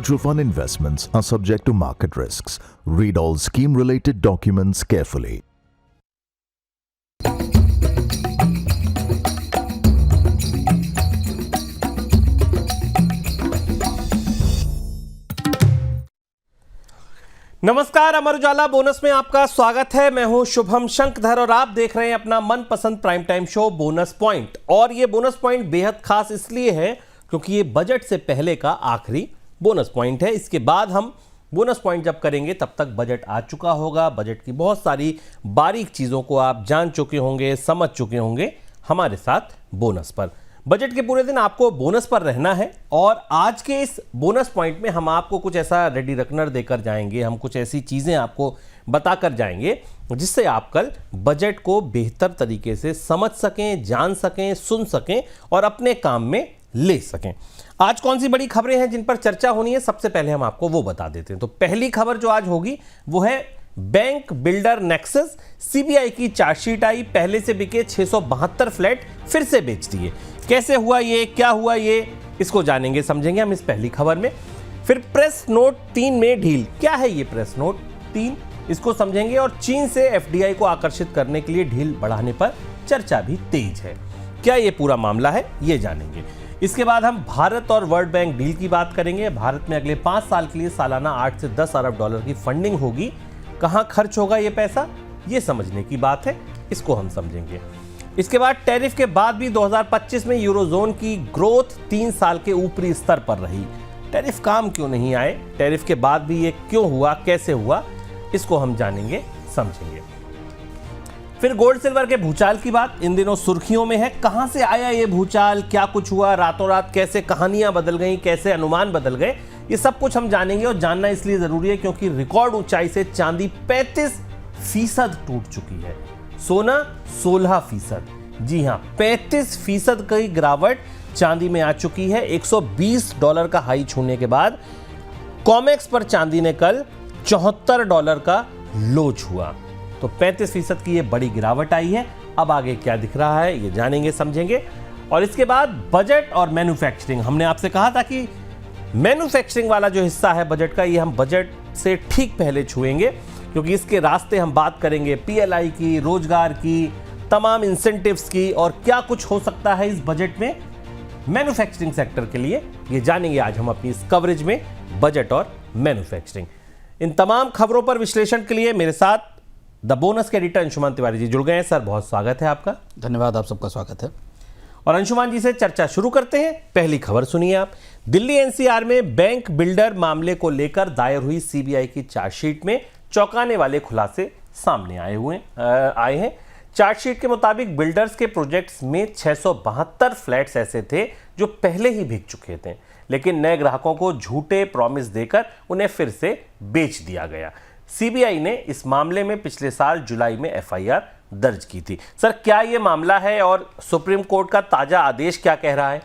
Mutual fund investments are subject to market risks. Read all scheme-related documents carefully. नमस्कार, Amar Ujala bonus में आपका स्वागत है। मैं हूं शुभम शंकधर और आप देख रहे हैं अपना मनपसंद prime time show bonus point. और ये बोनस पॉइंट बेहद खास इसलिए है क्योंकि ये बजट से पहले का आखिरी बोनस पॉइंट है। इसके बाद हम बोनस पॉइंट जब करेंगे तब तक बजट आ चुका होगा। बजट की बहुत सारी बारीक चीज़ों को आप जान चुके होंगे, समझ चुके होंगे हमारे साथ बोनस पर। बजट के पूरे दिन आपको बोनस पर रहना है और आज के इस बोनस पॉइंट में हम आपको कुछ ऐसा रेडी रकनर देकर जाएंगे, हम कुछ ऐसी चीज़ें आपको बताकर जाएंगे जिससे आप कल बजट को बेहतर तरीके से समझ सकें, जान सकें, सुन सकें और अपने काम में ले सकें। आज कौन सी बड़ी खबरें हैं जिन पर चर्चा होनी है, सबसे पहले हम आपको वो बता देते हैं। तो पहली खबर जो आज होगी वो है बैंक बिल्डर नेक्सस। सीबीआई की चार्जशीट आई, पहले से बिके 672 फ्लैट फिर से बेच दिए। कैसे हुआ ये, क्या हुआ ये, इसको जानेंगे समझेंगे हम इस पहली खबर में। फिर प्रेस नोट 3 में ढील। क्या है ये प्रेस नोट 3, इसको समझेंगे। और चीन से एफडीआई को आकर्षित करने के लिए ढील बढ़ाने पर चर्चा भी तेज है। क्या ये पूरा मामला है, ये जानेंगे। इसके बाद हम भारत और वर्ल्ड बैंक डील की बात करेंगे। भारत में अगले 5 साल के लिए सालाना 8 से 10 अरब डॉलर की फंडिंग होगी। कहां खर्च होगा ये पैसा, ये समझने की बात है, इसको हम समझेंगे। इसके बाद टैरिफ के बाद भी 2025 में यूरोजोन की ग्रोथ 3 साल के ऊपरी स्तर पर रही। टैरिफ काम क्यों नहीं आए, टैरिफ के बाद भी ये क्यों हुआ, कैसे हुआ, इसको हम जानेंगे, समझेंगे। फिर गोल्ड सिल्वर के भूचाल की बात इन दिनों सुर्खियों में है। कहां से आया ये भूचाल, क्या कुछ हुआ, रातों रात कैसे कहानियां बदल गई, कैसे अनुमान बदल गए, ये सब कुछ हम जानेंगे। और जानना इसलिए जरूरी है क्योंकि रिकॉर्ड ऊंचाई से चांदी 35% टूट चुकी है, सोना 16%। जी हां, 35% की गिरावट चांदी में आ चुकी है। $120 का हाई छूने के बाद कॉमेक्स पर चांदी ने कल $74 का लो छुआ। तो 35% की ये बड़ी गिरावट आई है। अब आगे क्या दिख रहा है ये जानेंगे, समझेंगे। और इसके बाद बजट और मैन्युफैक्चरिंग। हमने आपसे कहा था कि मैन्युफैक्चरिंग वाला जो हिस्सा है बजट का, ये हम बजट से ठीक पहले छुएंगे क्योंकि इसके रास्ते हम बात करेंगे पीएलआई की, रोजगार की, तमाम इंसेंटिव्स की और क्या कुछ हो सकता है इस बजट में मैन्युफैक्चरिंग सेक्टर के लिए, ये जानेंगे आज हम अपनी इस कवरेज में, बजट और मैन्युफैक्चरिंग। इन तमाम खबरों पर विश्लेषण के लिए मेरे साथ द बोनस के एडिटर अंशुमान तिवारी जी जुड़ गए हैं। सर, बहुत स्वागत है आपका। धन्यवाद, आप सबका स्वागत है। और अंशुमान जी से चर्चा शुरू करते हैं। पहली खबर सुनिए आप। दिल्ली एनसीआर में बैंक बिल्डर मामले को लेकर दायर हुई सीबीआई की चार्जशीट में चौंकाने वाले खुलासे सामने आए हैं। चार्जशीट के मुताबिक बिल्डर्स के प्रोजेक्ट्स में 672 फ्लैट्स ऐसे थे जो पहले ही बिक चुके थे, लेकिन नए ग्राहकों को झूठे प्रॉमिस देकर उन्हें फिर से बेच दिया गया। सीबीआई ने इस मामले में पिछले साल जुलाई में एफआईआर दर्ज की थी। सर, क्या यह मामला है और सुप्रीम कोर्ट का ताजा आदेश क्या कह रहा है?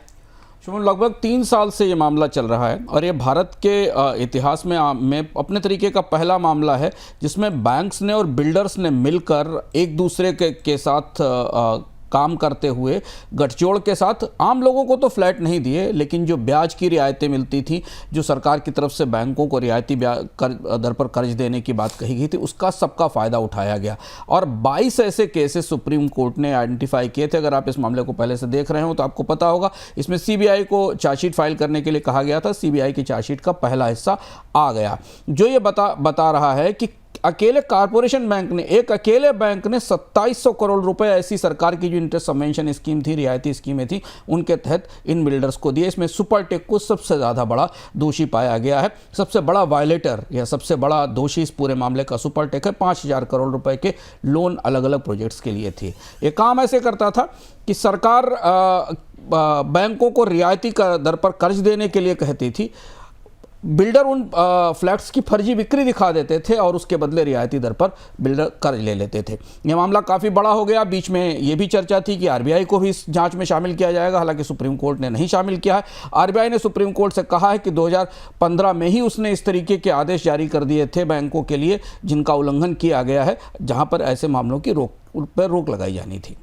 लगभग 3 साल से ये मामला चल रहा है और ये भारत के इतिहास में अपने तरीके का पहला मामला है जिसमें बैंक्स ने और बिल्डर्स ने मिलकर एक दूसरे के साथ काम करते हुए गठजोड़ के साथ आम लोगों को तो फ्लैट नहीं दिए, लेकिन जो ब्याज की रियायतें मिलती थी, जो सरकार की तरफ से बैंकों को रियायती दर पर कर्ज देने की बात कही गई थी, उसका सबका फ़ायदा उठाया गया। और 22 ऐसे केसेस सुप्रीम कोर्ट ने आइडेंटिफाई किए थे। अगर आप इस मामले को पहले से देख रहे हो तो आपको पता होगा, इसमें सीबीआई को चार्जशीट फाइल करने के लिए कहा गया था। सीबीआई की चार्जशीट का पहला हिस्सा आ गया, जो ये बता रहा है कि अकेले कॉर्पोरेशन बैंक ने, एक अकेले बैंक ने 2700 करोड़ रुपए ऐसी सरकार की जो इंटरेस्ट सबवेंशन स्कीम थी, रियायती स्कीमें थी, उनके तहत इन बिल्डर्स को दिए। इसमें सुपरटेक को सबसे ज़्यादा बड़ा दोषी पाया गया है। सबसे बड़ा वायलेटर या सबसे बड़ा दोषी इस पूरे मामले का सुपरटेक है। 5000 करोड़ रुपए के लोन अलग अलग प्रोजेक्ट्स के लिए थे। ये काम ऐसे करता था कि सरकार बैंकों को रियायती दर पर कर्ज देने के लिए कहती थी, बिल्डर उन फ्लैट्स की फर्जी बिक्री दिखा देते थे और उसके बदले रियायती दर पर बिल्डर कर्ज ले लेते थे। यह मामला काफ़ी बड़ा हो गया। बीच में यह भी चर्चा थी कि आरबीआई को भी इस जांच में शामिल किया जाएगा, हालांकि सुप्रीम कोर्ट ने नहीं शामिल किया है। आरबीआई ने सुप्रीम कोर्ट से कहा है कि 2015 में ही उसने इस तरीके के आदेश जारी कर दिए थे बैंकों के लिए जिनका उल्लंघन किया गया है, जहाँ पर ऐसे मामलों की रोक लगाई जानी थी।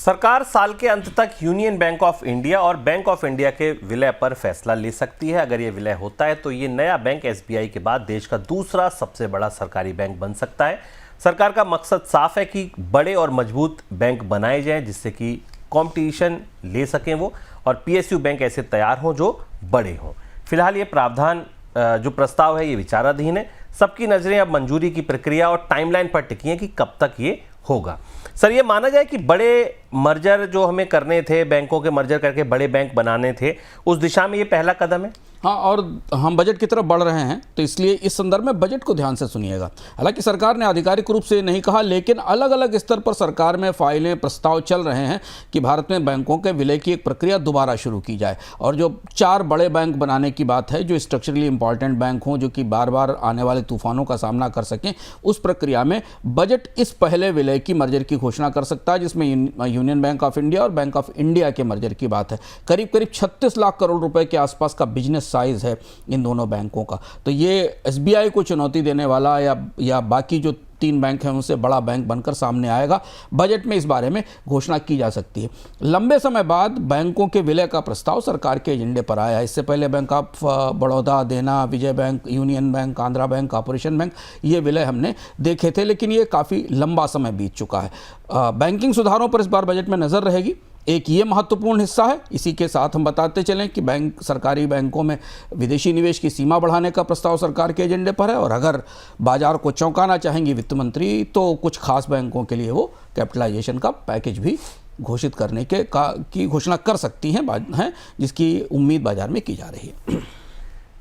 सरकार साल के अंत तक यूनियन बैंक ऑफ इंडिया और बैंक ऑफ इंडिया के विलय पर फैसला ले सकती है। अगर ये विलय होता है तो ये नया बैंक एसबीआई के बाद देश का दूसरा सबसे बड़ा सरकारी बैंक बन सकता है। सरकार का मकसद साफ है कि बड़े और मजबूत बैंक बनाए जाएं जिससे कि कंपटीशन ले सकें वो, और पीएसयू बैंक ऐसे तैयार हों जो बड़े हों। फिलहाल ये प्रावधान जो प्रस्ताव है ये विचाराधीन है। सबकी नजरें अब मंजूरी की प्रक्रिया और टाइमलाइन पर टिकी हैं कि कब तक ये होगा। सर, ये माना जाए कि बड़े मर्जर जो हमें करने थे, बैंकों के मर्जर करके बड़े बैंक बनाने थे, उस दिशा में ये पहला कदम है। हाँ, और हम बजट की तरफ बढ़ रहे हैं तो इसलिए इस संदर्भ में बजट को ध्यान से सुनिएगा। हालांकि सरकार ने आधिकारिक रूप से नहीं कहा, लेकिन अलग अलग स्तर पर सरकार में फाइलें, प्रस्ताव चल रहे हैं कि भारत में बैंकों के विलय की एक प्रक्रिया दोबारा शुरू की जाए। और जो 4 बड़े बैंक बनाने की बात है, जो स्ट्रक्चरली इंपॉर्टेंट बैंक हों, जो कि बार बार आने वाले तूफानों का सामना कर सकें, उस प्रक्रिया में बजट इस पहले विलय की, मर्जर की घोषणा कर सकता है, जिसमें यूनियन बैंक ऑफ इंडिया और बैंक ऑफ इंडिया के मर्जर की बात है। करीब करीब 36 लाख करोड़ रुपए के आसपास का बिजनेस साइज है इन दोनों बैंकों का। तो ये एसबीआई को चुनौती देने वाला या बाकी जो 3 बैंक हैं उनसे बड़ा बैंक बनकर सामने आएगा। बजट में इस बारे में घोषणा की जा सकती है। लंबे समय बाद बैंकों के विलय का प्रस्ताव सरकार के एजेंडे पर आया। इससे पहले bank of Baroda, Dena, Vijaya Bank, Union Bank, Andhra Bank, Corporation Bank, ये विलय हमने देखे थे, लेकिन ये काफ़ी लंबा समय बीत चुका है। बैंकिंग सुधारों पर इस बार बजट में नज़र रहेगी। एक ये महत्वपूर्ण हिस्सा है। इसी के साथ हम बताते चलें कि सरकारी बैंकों में विदेशी निवेश की सीमा बढ़ाने का प्रस्ताव सरकार के एजेंडे पर है, और अगर बाजार को चौंकाना चाहेंगी वित्त मंत्री तो कुछ खास बैंकों के लिए वो कैपिटलाइजेशन का पैकेज भी घोषित करने की घोषणा कर सकती हैं, जिसकी उम्मीद बाजार में की जा रही है।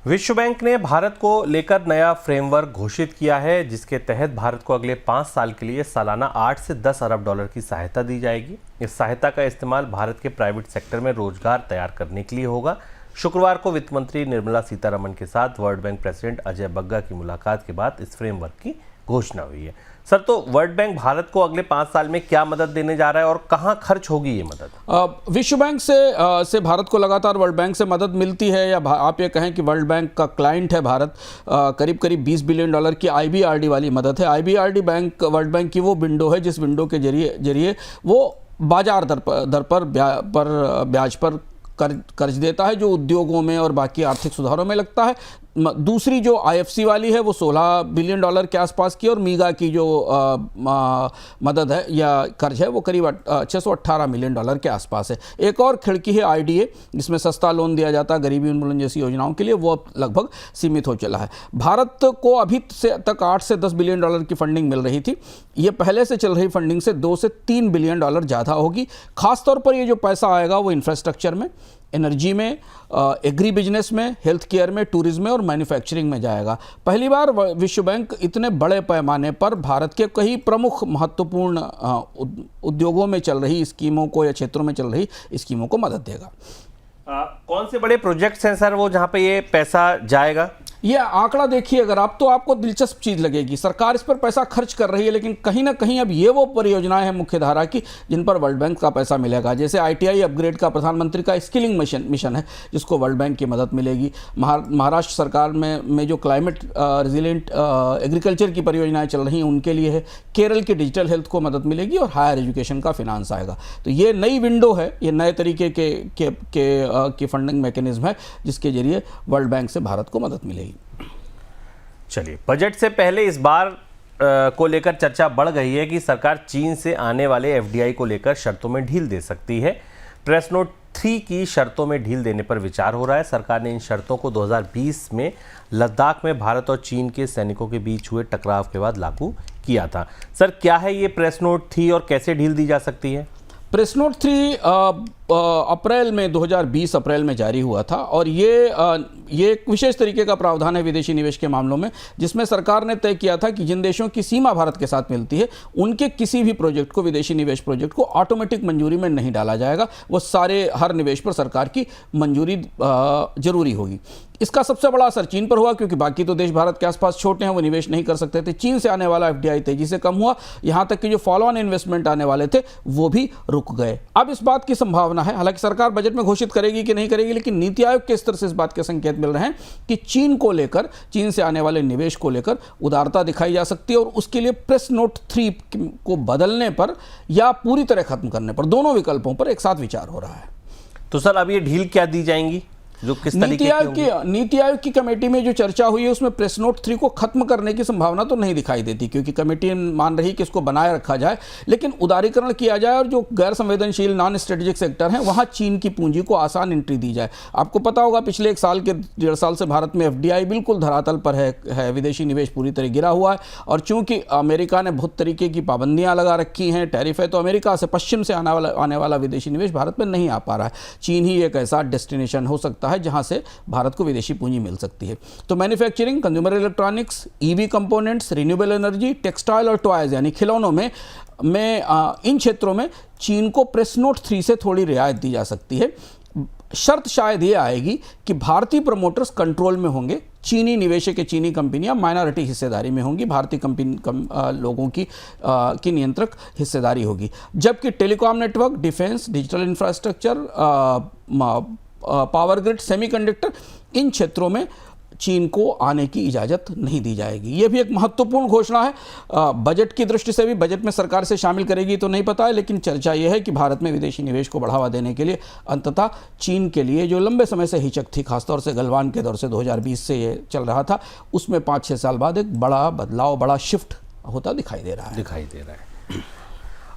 विश्व बैंक ने भारत को लेकर नया फ्रेमवर्क घोषित किया है, जिसके तहत भारत को अगले 5 साल के लिए सालाना 8 से 10 अरब डॉलर की सहायता दी जाएगी। इस सहायता का इस्तेमाल भारत के प्राइवेट सेक्टर में रोजगार तैयार करने के लिए होगा। शुक्रवार को वित्त मंत्री निर्मला सीतारमण के साथ world bank president Ajay Bagga की मुलाकात के बाद इस फ्रेमवर्क की घोषणा हुई है। सर, तो वर्ल्ड बैंक भारत को अगले 5 साल में क्या मदद देने जा रहा है और कहां खर्च होगी ये मदद? विश्व बैंक से भारत को लगातार वर्ल्ड बैंक से मदद मिलती है, या आप ये कहें कि वर्ल्ड बैंक का क्लाइंट है भारत। करीब करीब $20 बिलियन की IBRD वाली मदद है। IBRD बैंक वर्ल्ड बैंक की वो विंडो है जिस विंडो के जरिए वो बाजार दर पर ब्याज पर कर्ज देता है, जो उद्योगों में और बाकी आर्थिक सुधारों में लगता है। दूसरी जो IFC वाली है वो $16 बिलियन के आसपास की, और मीगा की जो मदद है या कर्ज है वो करीब $618 मिलियन के आसपास है। एक और खिड़की है IDA, जिसमें सस्ता लोन दिया जाता है गरीबी उन्मूलन जैसी योजनाओं के लिए, वो अब लगभग सीमित हो चला है। भारत को अभी तक 8 से 10 बिलियन डॉलर की फंडिंग मिल रही थी। ये पहले से चल रही फंडिंग से 2 से 3 बिलियन डॉलर ज़्यादा होगी। खासतौर पर ये जो पैसा आएगा वो इंफ्रास्ट्रक्चर में, एनर्जी में, एग्री बिजनेस में, हेल्थ केयर में, टूरिज्म में और मैन्युफैक्चरिंग में जाएगा। पहली बार विश्व बैंक इतने बड़े पैमाने पर भारत के कई प्रमुख महत्वपूर्ण उद्योगों में चल रही स्कीमों को या क्षेत्रों में चल रही स्कीमों को मदद देगा। कौन से बड़े प्रोजेक्ट्स हैं सर वो जहां पे ये पैसा जाएगा? ये आंकड़ा देखिए अगर आप, तो आपको दिलचस्प चीज़ लगेगी। सरकार इस पर पैसा खर्च कर रही है, लेकिन कहीं ना कहीं अब ये वो परियोजनाएं हैं मुख्य धारा की जिन पर वर्ल्ड बैंक का पैसा मिलेगा। जैसे ITI अपग्रेड का प्रधानमंत्री का स्किलिंग मिशन है, जिसको वर्ल्ड बैंक की मदद मिलेगी। महाराष्ट्र सरकार में जो क्लाइमेट रिजिलेंट एग्रीकल्चर की परियोजनाएं चल रही हैं उनके लिए है। केरल की डिजिटल हेल्थ को मदद मिलेगी, और हायर एजुकेशन का फिनांस आएगा। तो ये नई विंडो है, ये नए तरीके की फंडिंग मैकेनिज्म है जिसके जरिए वर्ल्ड बैंक से भारत को मदद मिलेगी। चलिए, बजट से पहले इस बार को लेकर चर्चा बढ़ गई है कि सरकार चीन से आने वाले FDI को लेकर शर्तों में ढील दे सकती है। प्रेस नोट 3 की शर्तों में ढील देने पर विचार हो रहा है। सरकार ने इन शर्तों को 2020 में लद्दाख में भारत और चीन के सैनिकों के बीच हुए टकराव के बाद लागू किया था। सर, क्या है ये प्रेस नोट 3 और कैसे ढील दी जा सकती है? प्रेस नोट 3 अप्रैल में 2020 अप्रैल में जारी हुआ था, और ये एक विशेष तरीके का प्रावधान है विदेशी निवेश के मामलों में, जिसमें सरकार ने तय किया था कि जिन देशों की सीमा भारत के साथ मिलती है उनके किसी भी प्रोजेक्ट को, विदेशी निवेश प्रोजेक्ट को ऑटोमेटिक मंजूरी में नहीं डाला जाएगा। वो हर निवेश पर सरकार की मंजूरी जरूरी होगी। इसका सबसे बड़ा असर चीन पर हुआ, क्योंकि बाकी तो देश भारत के आसपास छोटे हैं, वो निवेश नहीं कर सकते थे। चीन से आने वाला FDI तेजी से कम हुआ, यहाँ तक कि जो फॉलो ऑन इन्वेस्टमेंट आने वाले थे वो भी रुक गए। अब इस बात की संभावना संभावना है। हालांकि सरकार बजट में घोषित करेगी कि नहीं करेगी, लेकिन नीति आयोग के स्तर से इस बात के संकेत मिल रहे हैं कि चीन को लेकर, चीन से आने वाले निवेश को लेकर उदारता दिखाई जा सकती है और उसके लिए प्रेस नोट 3 को बदलने पर या पूरी तरह खत्म करने पर, दोनों विकल्पों पर एक साथ विचार हो रहा है। तो सर अब ये ढील क्या दी जाएंगी, जो किस तरीके नीति आयोग की कमेटी में जो चर्चा हुई है उसमें प्रेस नोट 3 को खत्म करने की संभावना तो नहीं दिखाई देती, क्योंकि कमेटी मान रही कि इसको बनाए रखा जाए, लेकिन उदारीकरण किया जाए और जो गैर संवेदनशील नॉन स्ट्रेटेजिक सेक्टर हैं वहां चीन की पूंजी को आसान एंट्री दी जाए। आपको पता होगा पिछले 1 साल के 1.5 साल से भारत में FDI बिल्कुल धरातल पर है, विदेशी निवेश पूरी तरह गिरा हुआ है। और चूंकि अमेरिका ने बहुत तरीके की पाबंदियां लगा रखी हैं, टैरिफ है, तो अमेरिका से, पश्चिम से आने वाला विदेशी निवेश भारत में नहीं आ पा रहा है। चीन ही एक ऐसा डेस्टिनेशन हो सकता है जहां से भारत को विदेशी पूंजी मिल सकती है। तो manufacturing, consumer electronics, EV components, renewable energy, textile और टॉयज यानी खिलौनों में इन क्षेत्रों में चीन को प्रेस नोट 3 से थोड़ी रियायत दी जा सकती है। शर्त शायद ये आएगी कि भारतीय प्रमोटर्स कंट्रोल में होंगे, चीनी निवेशक, चीनी कंपनियां माइनॉरिटी हिस्सेदारी में होंगी, भारतीय लोगों की नियंत्रक हिस्सेदारी होगी। जबकि telecom network, defence, digital infrastructure, power grid, semiconductor, इन क्षेत्रों में चीन को आने की इजाज़त नहीं दी जाएगी। ये भी एक महत्वपूर्ण घोषणा है। बजट की दृष्टि से भी, बजट में सरकार से शामिल करेगी तो नहीं पता है, लेकिन चर्चा यह है कि भारत में विदेशी निवेश को बढ़ावा देने के लिए अंततः चीन के लिए जो लंबे समय से हिचक थी, खासतौर से गलवान के दौर से 2020 से ये चल रहा था, उसमें 5-6 साल बाद एक बड़ा बदलाव, बड़ा शिफ्ट होता दिखाई दे रहा है।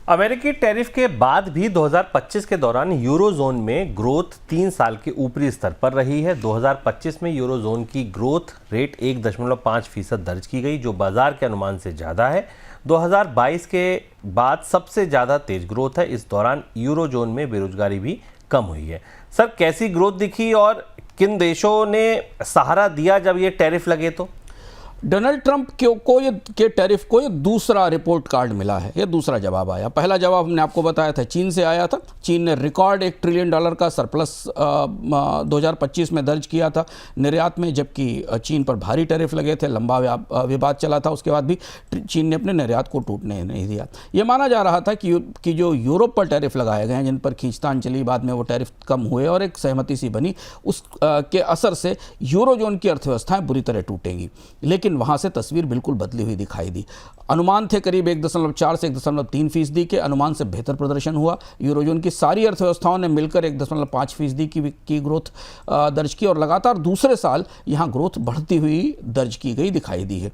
अमेरिकी टैरिफ के बाद भी 2025 के दौरान यूरोजोन में ग्रोथ 3 साल के ऊपरी स्तर पर रही है। 2025 में यूरोजोन की ग्रोथ रेट 1.5% दर्ज की गई, जो बाजार के अनुमान से ज़्यादा है। 2022 के बाद सबसे ज़्यादा तेज ग्रोथ है। इस दौरान यूरोजोन में बेरोजगारी भी कम हुई है। सर, कैसी ग्रोथ दिखी और किन देशों ने सहारा दिया जब ये टैरिफ लगे? तो डोनाल्ड ट्रंप के टैरिफ को ये दूसरा रिपोर्ट कार्ड मिला है, ये दूसरा जवाब आया। पहला जवाब हमने आपको बताया था चीन से आया था। चीन ने रिकॉर्ड $1 ट्रिलियन का सरप्लस 2025 में दर्ज किया था निर्यात में, जबकि चीन पर भारी टैरिफ लगे थे, लंबा विवाद चला था, उसके बाद भी चीन ने अपने निर्यात को टूटने नहीं दिया। ये माना जा रहा था कि जो यूरोप पर टैरिफ लगाए गए हैं, जिन पर खींचतान चली, बाद में वो टैरिफ कम हुए और एक सहमति सी बनी, उस के असर से यूरोजोन की अर्थव्यवस्थाएं बुरी तरह टूटेंगी। लेकिन वहां से तस्वीर बिल्कुल बदली हुई दिखाई दी। अनुमान थे करीब 1.4 से 1.3% के, अनुमान से बेहतर प्रदर्शन हुआ। यूरोजोन की सारी अर्थव्यवस्थाओं ने मिलकर 1.5% की ग्रोथ दर्ज की और लगातार दूसरे साल यहां ग्रोथ बढ़ती हुई दर्ज की गई दिखाई दी है।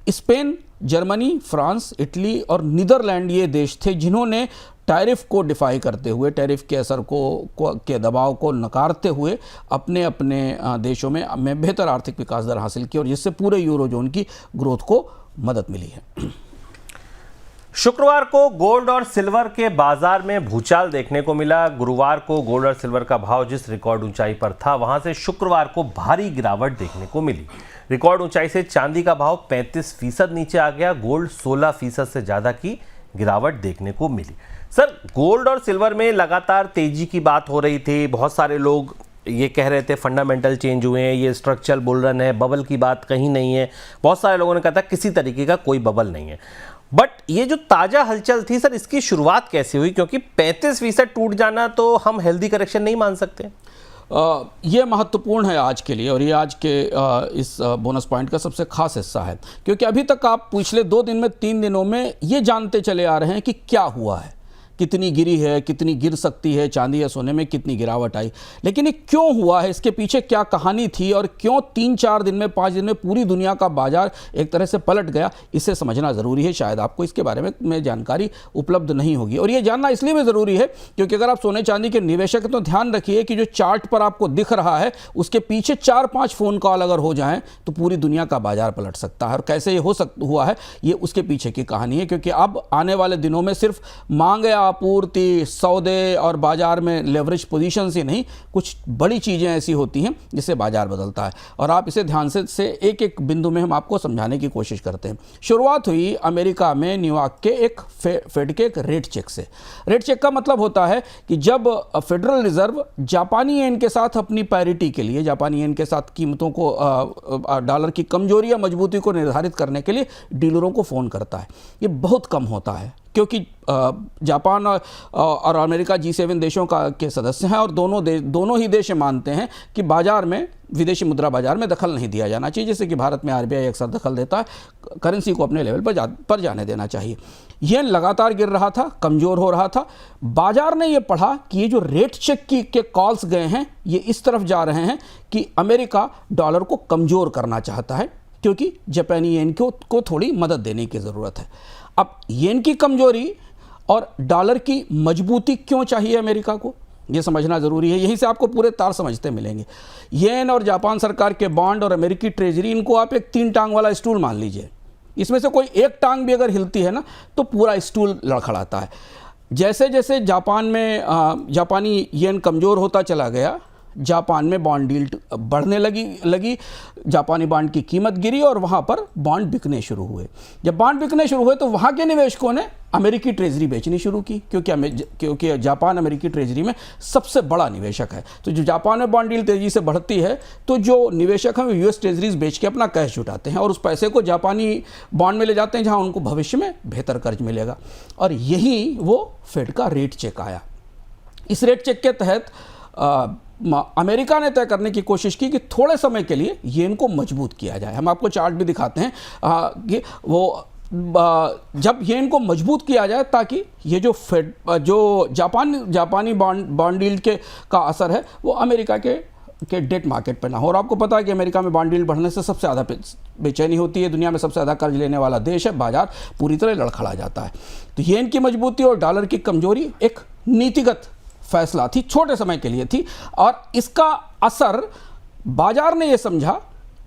स्पेन, जर्मनी, फ्रांस, इटली और नीदरलैंड ये देश थे जिन्होंने टैरिफ को डिफाई करते हुए, टैरिफ के असर के दबाव को नकारते हुए अपने देशों में बेहतर आर्थिक विकास दर हासिल की और जिससे पूरे यूरोजोन की ग्रोथ को मदद मिली है। शुक्रवार को गोल्ड और सिल्वर के बाजार में भूचाल देखने को मिला। गुरुवार को गोल्ड और सिल्वर का भाव जिस रिकॉर्ड ऊंचाई पर था, वहां से शुक्रवार को भारी गिरावट देखने को मिली। रिकॉर्ड ऊंचाई से चांदी का भाव 35% नीचे आ गया। गोल्ड 16% से ज्यादा की गिरावट देखने को मिली। सर, गोल्ड और सिल्वर में लगातार तेजी की बात हो रही थी। बहुत सारे लोग ये कह रहे थे फंडामेंटल चेंज हुए हैं, ये स्ट्रक्चरल बुल रन है, बबल की बात कहीं नहीं है। बहुत सारे लोगों ने कहा था किसी तरीके का कोई बबल नहीं है। बट ये जो ताजा हलचल थी सर, इसकी शुरुआत कैसे हुई? क्योंकि 35% टूट जाना तो हम हेल्दी करेक्शन नहीं मान सकते। ये महत्वपूर्ण है आज के लिए और ये आज के इस बोनस पॉइंट का सबसे खास हिस्सा है, क्योंकि अभी तक आप पिछले 2 दिन में 3 दिनों में ये जानते चले आ रहे हैं कि क्या हुआ है, कितनी गिरी है, कितनी गिर सकती है, चांदी या सोने में कितनी गिरावट आई। लेकिन ये क्यों हुआ है, इसके पीछे क्या कहानी थी और क्यों 3-4 दिन में, 5 दिन में पूरी दुनिया का बाजार एक तरह से पलट गया, इसे समझना ज़रूरी है। शायद आपको इसके बारे में जानकारी उपलब्ध नहीं होगी और ये जानना इसलिए भी ज़रूरी है क्योंकि अगर आप सोने चांदी के निवेशक हैं तो ध्यान रखिए कि जो चार्ट पर आपको दिख रहा है उसके पीछे 4-5 फ़ोन कॉल अगर हो जाएं तो पूरी दुनिया का बाजार पलट सकता है। और कैसे ये हुआ है, ये उसके पीछे की कहानी है, क्योंकि अब आने वाले दिनों में सिर्फ मांग या आपूर्ति, सौदे और बाजार में लेवरेज पोजीशंस ही नहीं, कुछ बड़ी चीज़ें ऐसी होती हैं जिससे बाजार बदलता है और आप इसे ध्यान से एक बिंदु में हम आपको समझाने की कोशिश करते हैं। शुरुआत हुई अमेरिका में न्यूयॉर्क के एक फेड के एक रेट चेक से। रेट चेक का मतलब होता है कि जब फेडरल रिजर्व जापानी येन के साथ अपनी पैरिटी के लिए, जापानी येन के साथ कीमतों को, डॉलर की कमजोरी या मजबूती को निर्धारित करने के लिए डीलरों को फ़ोन करता है। ये बहुत कम होता है, क्योंकि जापान और अमेरिका G7 देशों के सदस्य हैं और दोनों ही देश मानते हैं कि बाजार में, विदेशी मुद्रा बाजार में दखल नहीं दिया जाना चाहिए, जैसे कि भारत में RBI अक्सर दखल देता है, करेंसी को अपने लेवल पर जाने देना चाहिए। येन लगातार गिर रहा था, कमज़ोर हो रहा था। बाजार ने ये पढ़ा कि ये जो रेट चेक के कॉल्स गए हैं ये इस तरफ जा रहे हैं कि अमेरिका डॉलर को कमज़ोर करना चाहता है, क्योंकि जापानी येन को थोड़ी मदद देने की ज़रूरत है। अब येन की कमज़ोरी और डॉलर की मजबूती क्यों चाहिए अमेरिका को, ये समझना ज़रूरी है। यहीं से आपको पूरे तार समझते मिलेंगे। येन और जापान सरकार के बॉन्ड और अमेरिकी ट्रेजरी, इनको आप एक 3 टांग वाला स्टूल मान लीजिए। इसमें से कोई एक टांग भी अगर हिलती है ना तो पूरा स्टूल लड़खड़ाता है। जैसे जैसे जापानी येन कमज़ोर होता चला गया, जापान में बॉन्ड डील बढ़ने लगी, जापानी बॉन्ड की कीमत गिरी और वहाँ पर बॉन्ड बिकने शुरू हुए। जब बॉन्ड बिकने शुरू हुए तो वहाँ के निवेशकों ने अमेरिकी ट्रेजरी बेचनी शुरू की, क्योंकि जापान अमेरिकी ट्रेजरी में सबसे बड़ा निवेशक है। तो जो जापान में बॉन्ड डील तेज़ी से बढ़ती है तो जो निवेशक हैं वो US ट्रेजरीज बेच के अपना कैश जुटाते हैं और उस पैसे को जापानी बॉन्ड में ले जाते हैं, जहाँ उनको भविष्य में बेहतर कर्ज मिलेगा। और यही वो फेड का रेट चेक आया। इस रेट चेक के तहत अमेरिका ने तय करने की कोशिश की कि थोड़े समय के लिए येन को मजबूत किया जाए। हम आपको चार्ट भी दिखाते हैं कि वो जब येन को मजबूत किया जाए ताकि ये जो जापानी बॉन्ड डील का असर है वो अमेरिका के डेट मार्केट पर ना हो। और आपको पता है कि अमेरिका में बॉन्ड डील बढ़ने से सबसे ज़्यादा बेचैनी होती है, दुनिया में सबसे ज़्यादा कर्ज लेने वाला देश है, बाजार पूरी तरह लड़खड़ा जाता है। तो येन की मजबूती और डॉलर की कमजोरी एक नीतिगत फैसला थी, छोटे समय के लिए थी, और इसका असर बाजार ने यह समझा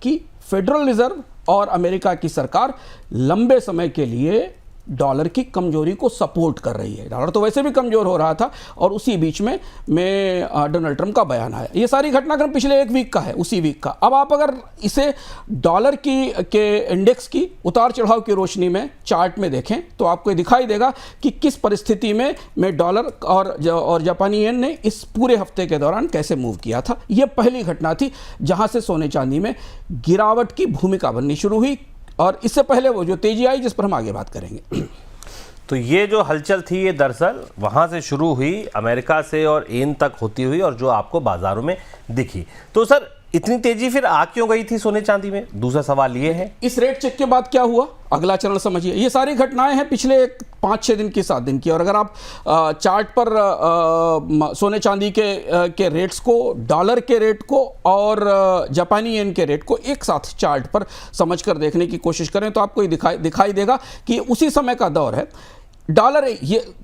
कि फेडरल रिजर्व और अमेरिका की सरकार लंबे समय के लिए डॉलर की कमजोरी को सपोर्ट कर रही है। डॉलर तो वैसे भी कमजोर हो रहा था और उसी बीच में डोनाल्ड ट्रंप का बयान आया। ये सारी घटनाक्रम पिछले एक वीक का है, उसी वीक का। अब आप अगर इसे डॉलर के इंडेक्स की उतार चढ़ाव की रोशनी में चार्ट में देखें तो आपको ये दिखाई देगा कि किस परिस्थिति में डॉलर और जापानी येन ने इस पूरे हफ्ते के दौरान कैसे मूव किया था। यह पहली घटना थी जहां से सोने चांदी में गिरावट की भूमिका बननी शुरू हुई, और इससे पहले वो जो तेजी आई जिस पर हम आगे बात करेंगे। तो ये जो हलचल थी ये दरअसल वहां से शुरू हुई, अमेरिका से और येन तक होती हुई, और जो आपको बाजारों में दिखी। तो सर इतनी तेजी फिर आ क्यों गई थी सोने चांदी में? दूसरा सवाल ये है, इस रेट चेक के बाद क्या हुआ, अगला चरण समझिए। ये सारी घटनाएं हैं पिछले 5-6 दिन की, 7 दिन की। और अगर आप चार्ट पर सोने चांदी के रेट्स को, डॉलर के रेट को और जापानी येन के रेट को एक साथ चार्ट पर समझकर देखने की कोशिश करें तो आपको दिखाई देगा कि उसी समय का दौर है। डॉलर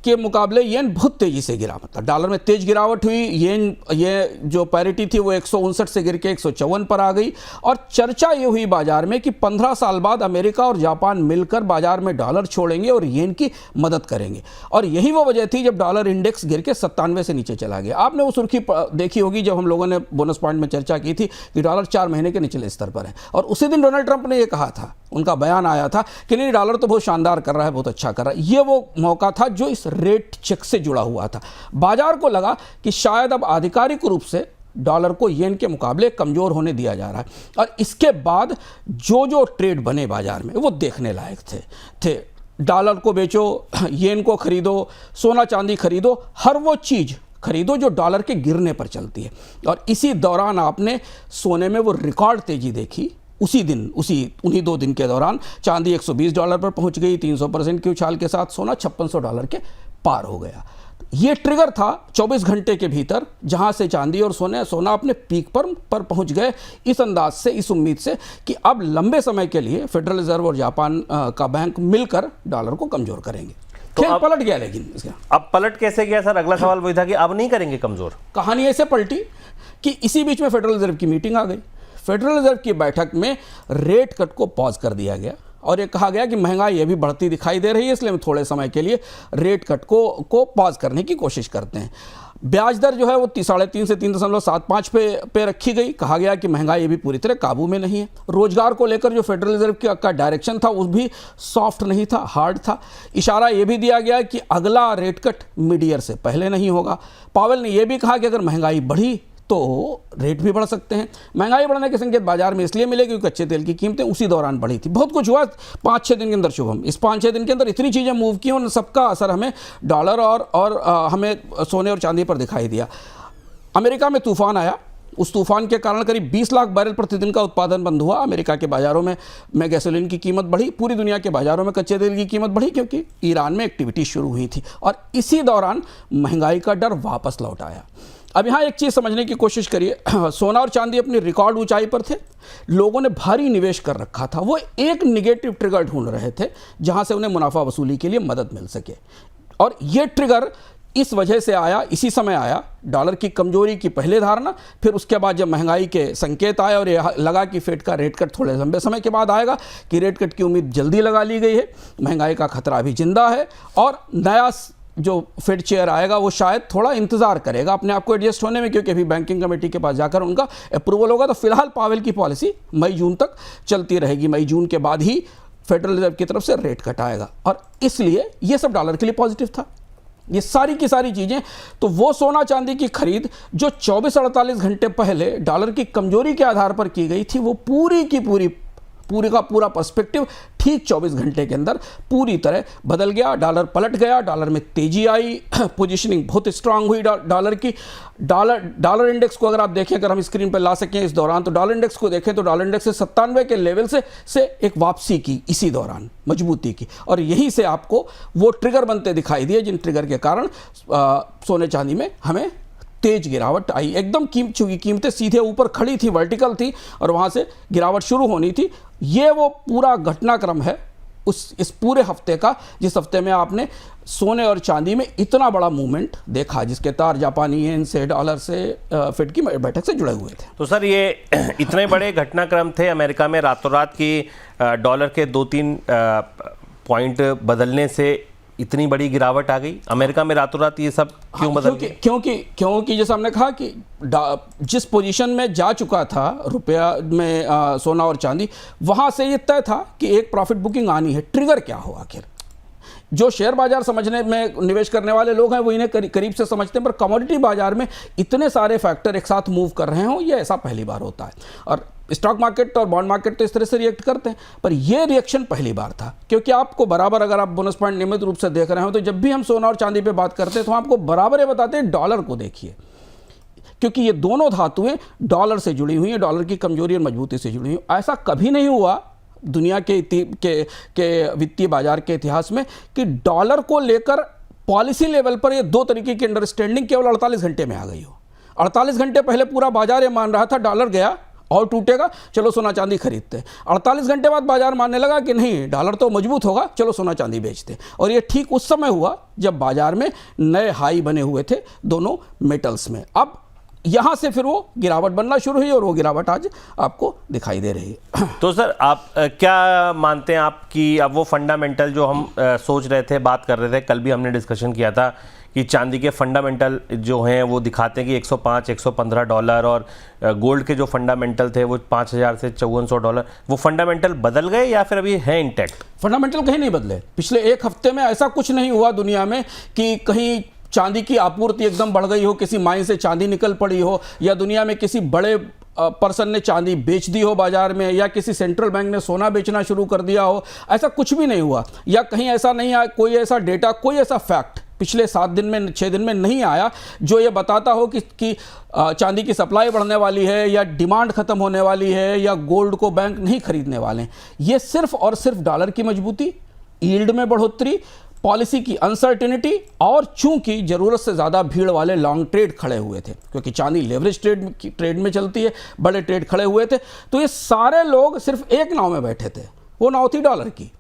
के मुकाबले येन बहुत तेजी से गिरा, मतलब डॉलर में तेज गिरावट हुई। ये जो पैरिटी थी वो 159 से गिर के 154 पर आ गई। और चर्चा ये हुई बाजार में कि 15 साल बाद अमेरिका और जापान मिलकर बाजार में डॉलर छोड़ेंगे और येन की मदद करेंगे। और यही वो वजह थी जब डॉलर इंडेक्स गिर के 97 से नीचे चला गया। आपने वो सुर्खी देखी होगी जब हम लोगों ने बोनस पॉइंट में चर्चा की थी कि डॉलर 4 महीने के निचले स्तर पर है। और उसी दिन डोनाल्ड ट्रंप ने ये कहा था, उनका बयान आया था कि नहीं, डॉलर तो बहुत शानदार कर रहा है, बहुत अच्छा कर रहा है। ये वो मौका था जो इस रेट चेक से जुड़ा हुआ था। बाजार को लगा कि शायद अब आधिकारिक रूप से डॉलर को येन के मुकाबले कमजोर होने दिया जा रहा है। और इसके बाद जो ट्रेड बने बाजार में वो देखने लायक थे। डॉलर को बेचो, येन को खरीदो, सोना चांदी खरीदो, हर वो चीज खरीदो जो डॉलर के गिरने पर चलती है। और इसी दौरान आपने सोने में वो रिकॉर्ड तेजी देखी। उन्हीं 2 दिन के दौरान चांदी $120 पर पहुंच गई, 300% की उछाल के साथ सोना $5600 के पार हो गया। ये ट्रिगर था 24 घंटे के भीतर, जहां से चांदी और सोना अपने पीक पर पहुंच गए, इस अंदाज से, इस उम्मीद से कि अब लंबे समय के लिए फेडरल रिजर्व और जापान का बैंक मिलकर डॉलर को कमजोर करेंगे। तो अब पलट गया, लेकिन अब पलट कैसे गया सर? अगला सवाल वही था कि अब नहीं करेंगे कमजोर। कहानी ऐसे पलटी कि इसी बीच में फेडरल रिजर्व की मीटिंग आ गई। फेडरल रिजर्व की बैठक में रेट कट को पॉज कर दिया गया और ये कहा गया कि महंगाई अभी बढ़ती दिखाई दे रही है, इसलिए हम थोड़े समय के लिए रेट कट को पॉज करने की कोशिश करते हैं। ब्याज दर जो है वो 3.5 से 3.75 पे रखी गई। कहा गया कि महंगाई अभी पूरी तरह काबू में नहीं है। रोजगार को लेकर जो फेडरल रिजर्व का डायरेक्शन था वो भी सॉफ्ट नहीं था, हार्ड था। इशारा ये भी दिया गया कि अगला रेट कट मिड ईयर से पहले नहीं होगा। पावेल ने यह भी कहा कि अगर महंगाई बढ़ी तो रेट भी बढ़ सकते हैं। महंगाई बढ़ने के संकेत बाजार में इसलिए मिले क्योंकि कच्चे तेल की कीमतें उसी दौरान बढ़ी थी। बहुत कुछ हुआ 5-6 दिन के अंदर शुभम, इस 5-6 दिन के अंदर इतनी चीज़ें मूव की, उन सबका असर हमें डॉलर और हमें सोने और चांदी पर दिखाई दिया। अमेरिका में तूफान आया, उस तूफान के कारण करीब 20 लाख बैरल प्रतिदिन का उत्पादन बंद हुआ। अमेरिका के बाजारों में गैसोलीन की कीमत बढ़ी, पूरी दुनिया के बाजारों में कच्चे तेल की कीमत बढ़ी क्योंकि ईरान में एक्टिविटी शुरू हुई थी और इसी दौरान महंगाई का डर वापस लौट आया। अब यहाँ एक चीज़ समझने की कोशिश करिए, सोना और चांदी अपनी रिकॉर्ड ऊंचाई पर थे, लोगों ने भारी निवेश कर रखा था, वो एक निगेटिव ट्रिगर ढूंढ रहे थे जहाँ से उन्हें मुनाफा वसूली के लिए मदद मिल सके। और ये ट्रिगर इस वजह से आया, इसी समय आया, डॉलर की कमजोरी की पहले धारणा, फिर उसके बाद जब महंगाई के संकेत आए और ये लगा कि फेड का रेट कट थोड़े लंबे समय के बाद आएगा, कि रेट कट की उम्मीद जल्दी लगा ली गई है, महंगाई का खतरा भी जिंदा है और नया जो फेड चेयर आएगा वो शायद थोड़ा इंतजार करेगा अपने आप को एडजस्ट होने में, क्योंकि अभी बैंकिंग कमेटी के पास जाकर उनका अप्रूवल होगा। तो फिलहाल पावेल की पॉलिसी मई जून तक चलती रहेगी, मई जून के बाद ही फेडरल रिजर्व की तरफ से रेट कट आएगा और इसलिए ये सब डॉलर के लिए पॉजिटिव था, ये सारी की सारी चीज़ें। तो वो सोना चांदी की खरीद जो 24-48 घंटे पहले डॉलर की कमजोरी के आधार पर की गई थी, वो पूरी की पूरी का पूरा पर्सपेक्टिव ठीक 24 घंटे के अंदर पूरी तरह बदल गया। डॉलर पलट गया, डॉलर में तेजी आई, पोजीशनिंग बहुत स्ट्रांग हुई डॉलर की। डॉलर इंडेक्स को अगर आप देखें, अगर हम स्क्रीन पर ला सकें इस दौरान, तो डॉलर इंडेक्स को देखें तो डॉलर इंडेक्स से 97 के लेवल से एक वापसी की इसी दौरान, मजबूती की, और यहीं से आपको वो ट्रिगर बनते दिखाई दिए जिन ट्रिगर के कारण सोने चांदी में हमें तेज गिरावट आई। एकदम चूंकि कीमतें सीधे ऊपर खड़ी थी, वर्टिकल थी और वहाँ से गिरावट शुरू होनी थी। ये वो पूरा घटनाक्रम है इस पूरे हफ्ते का, जिस हफ्ते में आपने सोने और चांदी में इतना बड़ा मूवमेंट देखा, जिसके तार जापानी येन से, डॉलर से, फेड की बैठक से जुड़े हुए थे। तो सर ये इतने बड़े घटनाक्रम थे अमेरिका में, रातों रात की डॉलर के 2-3 पॉइंट बदलने से इतनी बड़ी गिरावट आ गई अमेरिका में रातों रात, ये सब क्यों बदल गया? क्योंकि जैसा हमने कहा कि जिस पोजीशन में जा चुका था रुपया में सोना और चांदी, वहां से ये तय था कि एक प्रॉफिट बुकिंग आनी है। ट्रिगर क्या हो आखिर? जो शेयर बाजार समझने में निवेश करने वाले लोग हैं वो इन्हें करीब से समझते हैं, पर कमोडिटी बाजार में इतने सारे फैक्टर एक साथ मूव कर रहे हो, ये ऐसा पहली बार होता है। और स्टॉक मार्केट और बॉन्ड मार्केट तो इस तरह से रिएक्ट करते हैं, पर यह रिएक्शन पहली बार था। क्योंकि आपको बराबर, अगर आप बोनस पॉइंट नियमित रूप से देख रहे हो, तो जब भी हम सोना और चांदी पे बात करते हैं तो आपको बराबर ये बताते हैं डॉलर को देखिए, क्योंकि ये दोनों धातुएं डॉलर से जुड़ी हुई हैं, डॉलर की कमजोरी और मजबूती से जुड़ी हुई। ऐसा कभी नहीं हुआ दुनिया के वित्तीय बाजार के इतिहास में कि डॉलर को लेकर पॉलिसी लेवल पर ये दो तरीके की अंडरस्टैंडिंग केवल 48 घंटे में आ गई हो। 48 घंटे पहले पूरा बाजार ये मान रहा था डॉलर गया और टूटेगा, चलो सोना चांदी खरीदते। 48 घंटे बाद बाजार मानने लगा कि नहीं, डॉलर तो मजबूत होगा, चलो सोना चांदी बेचते। और ये ठीक उस समय हुआ जब बाजार में नए हाई बने हुए थे दोनों मेटल्स में। अब यहां से फिर वो गिरावट बनना शुरू हुई और वो गिरावट आज आपको दिखाई दे रही है। तो सर आप क्या मानते हैं आप कि अब वो फंडामेंटल जो हम सोच रहे थे, बात कर रहे थे, कल भी हमने डिस्कशन किया था कि चांदी के फंडामेंटल जो हैं वो दिखाते हैं कि 105-115 डॉलर, और गोल्ड के जो फंडामेंटल थे वो 5000 से 5400 डॉलर, वो फंडामेंटल बदल गए या फिर अभी हैं इंटैक्ट? फंडामेंटल कहीं नहीं बदले। पिछले एक हफ्ते में ऐसा कुछ नहीं हुआ दुनिया में कि कहीं चांदी की आपूर्ति एकदम बढ़ गई हो, किसी माइन से चांदी निकल पड़ी हो, या दुनिया में किसी बड़े पर्सन ने चांदी बेच दी हो बाजार में, या किसी सेंट्रल बैंक ने सोना बेचना शुरू कर दिया हो। ऐसा कुछ भी नहीं हुआ, या कहीं ऐसा नहीं आया, कोई ऐसा डेटा, कोई ऐसा फैक्ट पिछले 7 दिन में, 6 दिन में नहीं आया जो ये बताता हो कि चांदी की सप्लाई बढ़ने वाली है, या डिमांड खत्म होने वाली है, या गोल्ड को बैंक नहीं खरीदने वाले हैं। ये सिर्फ और सिर्फ डॉलर की मजबूती, यील्ड में बढ़ोतरी, पॉलिसी की अनसर्टेनिटी, और चूंकि जरूरत से ज़्यादा भीड़ वाले लॉन्ग ट्रेड खड़े हुए थे, क्योंकि चांदी लेवरेज ट्रेड में चलती है, बड़े ट्रेड खड़े हुए थे। तो ये सारे लोग सिर्फ एक नाव में बैठे थे, वो नाव थी डॉलर की।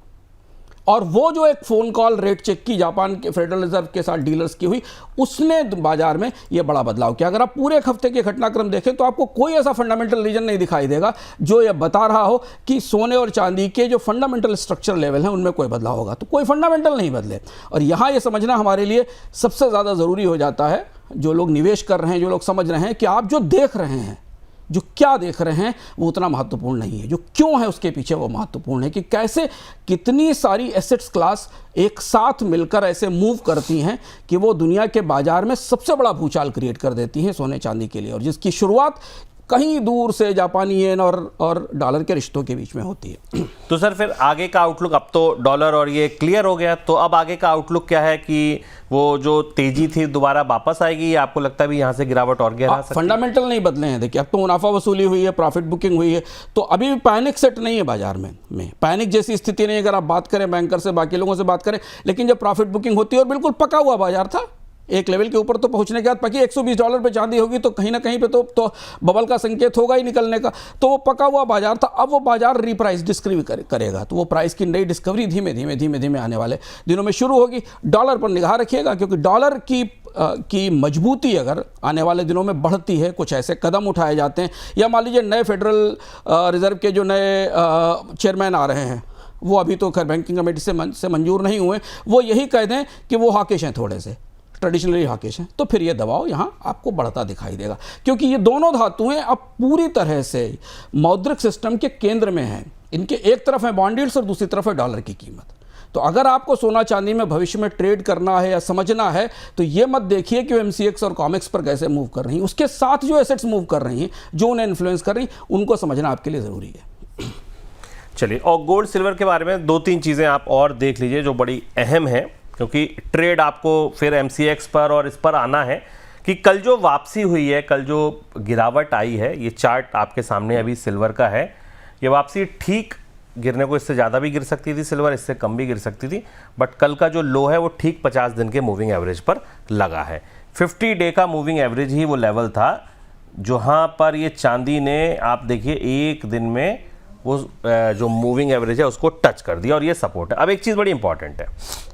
और वो जो एक फ़ोन कॉल रेट चेक की जापान के फेडरल रिजर्व के साथ डीलर्स की हुई, उसने बाजार में ये बड़ा बदलाव किया। अगर आप पूरे एक हफ्ते के घटनाक्रम देखें तो आपको कोई ऐसा फंडामेंटल रीजन नहीं दिखाई देगा जो ये बता रहा हो कि सोने और चांदी के जो फंडामेंटल स्ट्रक्चर लेवल हैं उनमें कोई बदलाव होगा। तो कोई फंडामेंटल नहीं बदले, और यहाँ ये समझना हमारे लिए सबसे ज़्यादा ज़रूरी हो जाता है, जो लोग निवेश कर रहे हैं, जो लोग समझ रहे हैं, कि आप जो देख रहे हैं जो क्या देख रहे हैं वो उतना महत्वपूर्ण नहीं है, जो क्यों है उसके पीछे वो महत्वपूर्ण है, कि कैसे कितनी सारी एसेट्स क्लास एक साथ मिलकर ऐसे मूव करती हैं कि वो दुनिया के बाजार में सबसे बड़ा भूचाल क्रिएट कर देती हैं सोने चांदी के लिए, और जिसकी शुरुआत कहीं दूर से जापानी येन और डॉलर के रिश्तों के बीच में होती है। तो सर फिर आगे का आउटलुक, अब तो डॉलर और ये क्लियर हो गया, तो अब आगे का आउटलुक क्या है कि वो जो तेजी थी दोबारा वापस आएगी, या आपको लगता है भी यहाँ से गिरावट और गहरा सकती है? फंडामेंटल नहीं बदले हैं। देखिए, अब तो मुनाफा वसूली हुई है, प्रॉफिट बुकिंग हुई है, तो अभी भी पैनिक सेट नहीं है बाजार में पैनिक जैसी स्थिति नहीं। अगर आप बात करें बैंकर से, बाकी लोगों से बात करें, लेकिन जब प्रॉफिट बुकिंग होती है और बिल्कुल पका हुआ बाजार था, एक लेवल के ऊपर तो पहुंचने के बाद पकी $120 पे चांदी होगी तो कहीं ना कहीं पे तो बबल का संकेत होगा ही निकलने का, तो वो पका हुआ बाजार था। अब वो बाजार रीप्राइस डिस्कवरी करेगा, तो वो प्राइस की नई डिस्कवरी धीमे धीमे आने वाले दिनों में शुरू होगी। डॉलर पर निगाह रखिएगा, क्योंकि डॉलर की मजबूती अगर आने वाले दिनों में बढ़ती है, कुछ ऐसे कदम उठाए जाते हैं, या मान लीजिए नए फेडरल रिजर्व के जो नए चेयरमैन आ रहे हैं, वो अभी तो खैर बैंकिंग कमेटी से मंजूर नहीं हुए, वो यही कह दें कि वो हॉकिश हैं, थोड़े से ट्रेडिशनली हॉकिश हैं, तो फिर ये दबाव यहाँ आपको बढ़ता दिखाई देगा, क्योंकि ये दोनों धातुएं अब पूरी तरह से मौद्रिक सिस्टम के केंद्र में हैं। इनके एक तरफ है बॉन्ड यील्ड्स और दूसरी तरफ है डॉलर की कीमत। तो अगर आपको सोना चांदी में भविष्य में ट्रेड करना है या समझना है, तो ये मत देखिए कि वो MCX और कॉमेक्स पर कैसे मूव कर रही हैं, उसके साथ जो एसेट्स मूव कर रही हैं, जो उन्हें इन्फ्लुएंस कर रही हैं, उनको समझना आपके लिए ज़रूरी है। चलिए, और गोल्ड सिल्वर के बारे में 2-3 चीज़ें आप और देख लीजिए जो बड़ी अहम है, क्योंकि ट्रेड आपको फिर MCX पर और इस पर आना है कि कल जो वापसी हुई है, कल जो गिरावट आई है, ये चार्ट आपके सामने अभी सिल्वर का है, ये वापसी ठीक गिरने को, इससे ज़्यादा भी गिर सकती थी सिल्वर, इससे कम भी गिर सकती थी, बट कल का जो लो है वो ठीक 50 दिन के मूविंग एवरेज पर लगा है। 50 डे का मूविंग एवरेज ही वो लेवल था जहाँ पर ये चांदी ने, आप देखिए, एक दिन में वो जो मूविंग एवरेज है उसको टच कर दिया, और ये सपोर्ट है। अब एक चीज़ बड़ी इंपॉर्टेंट है,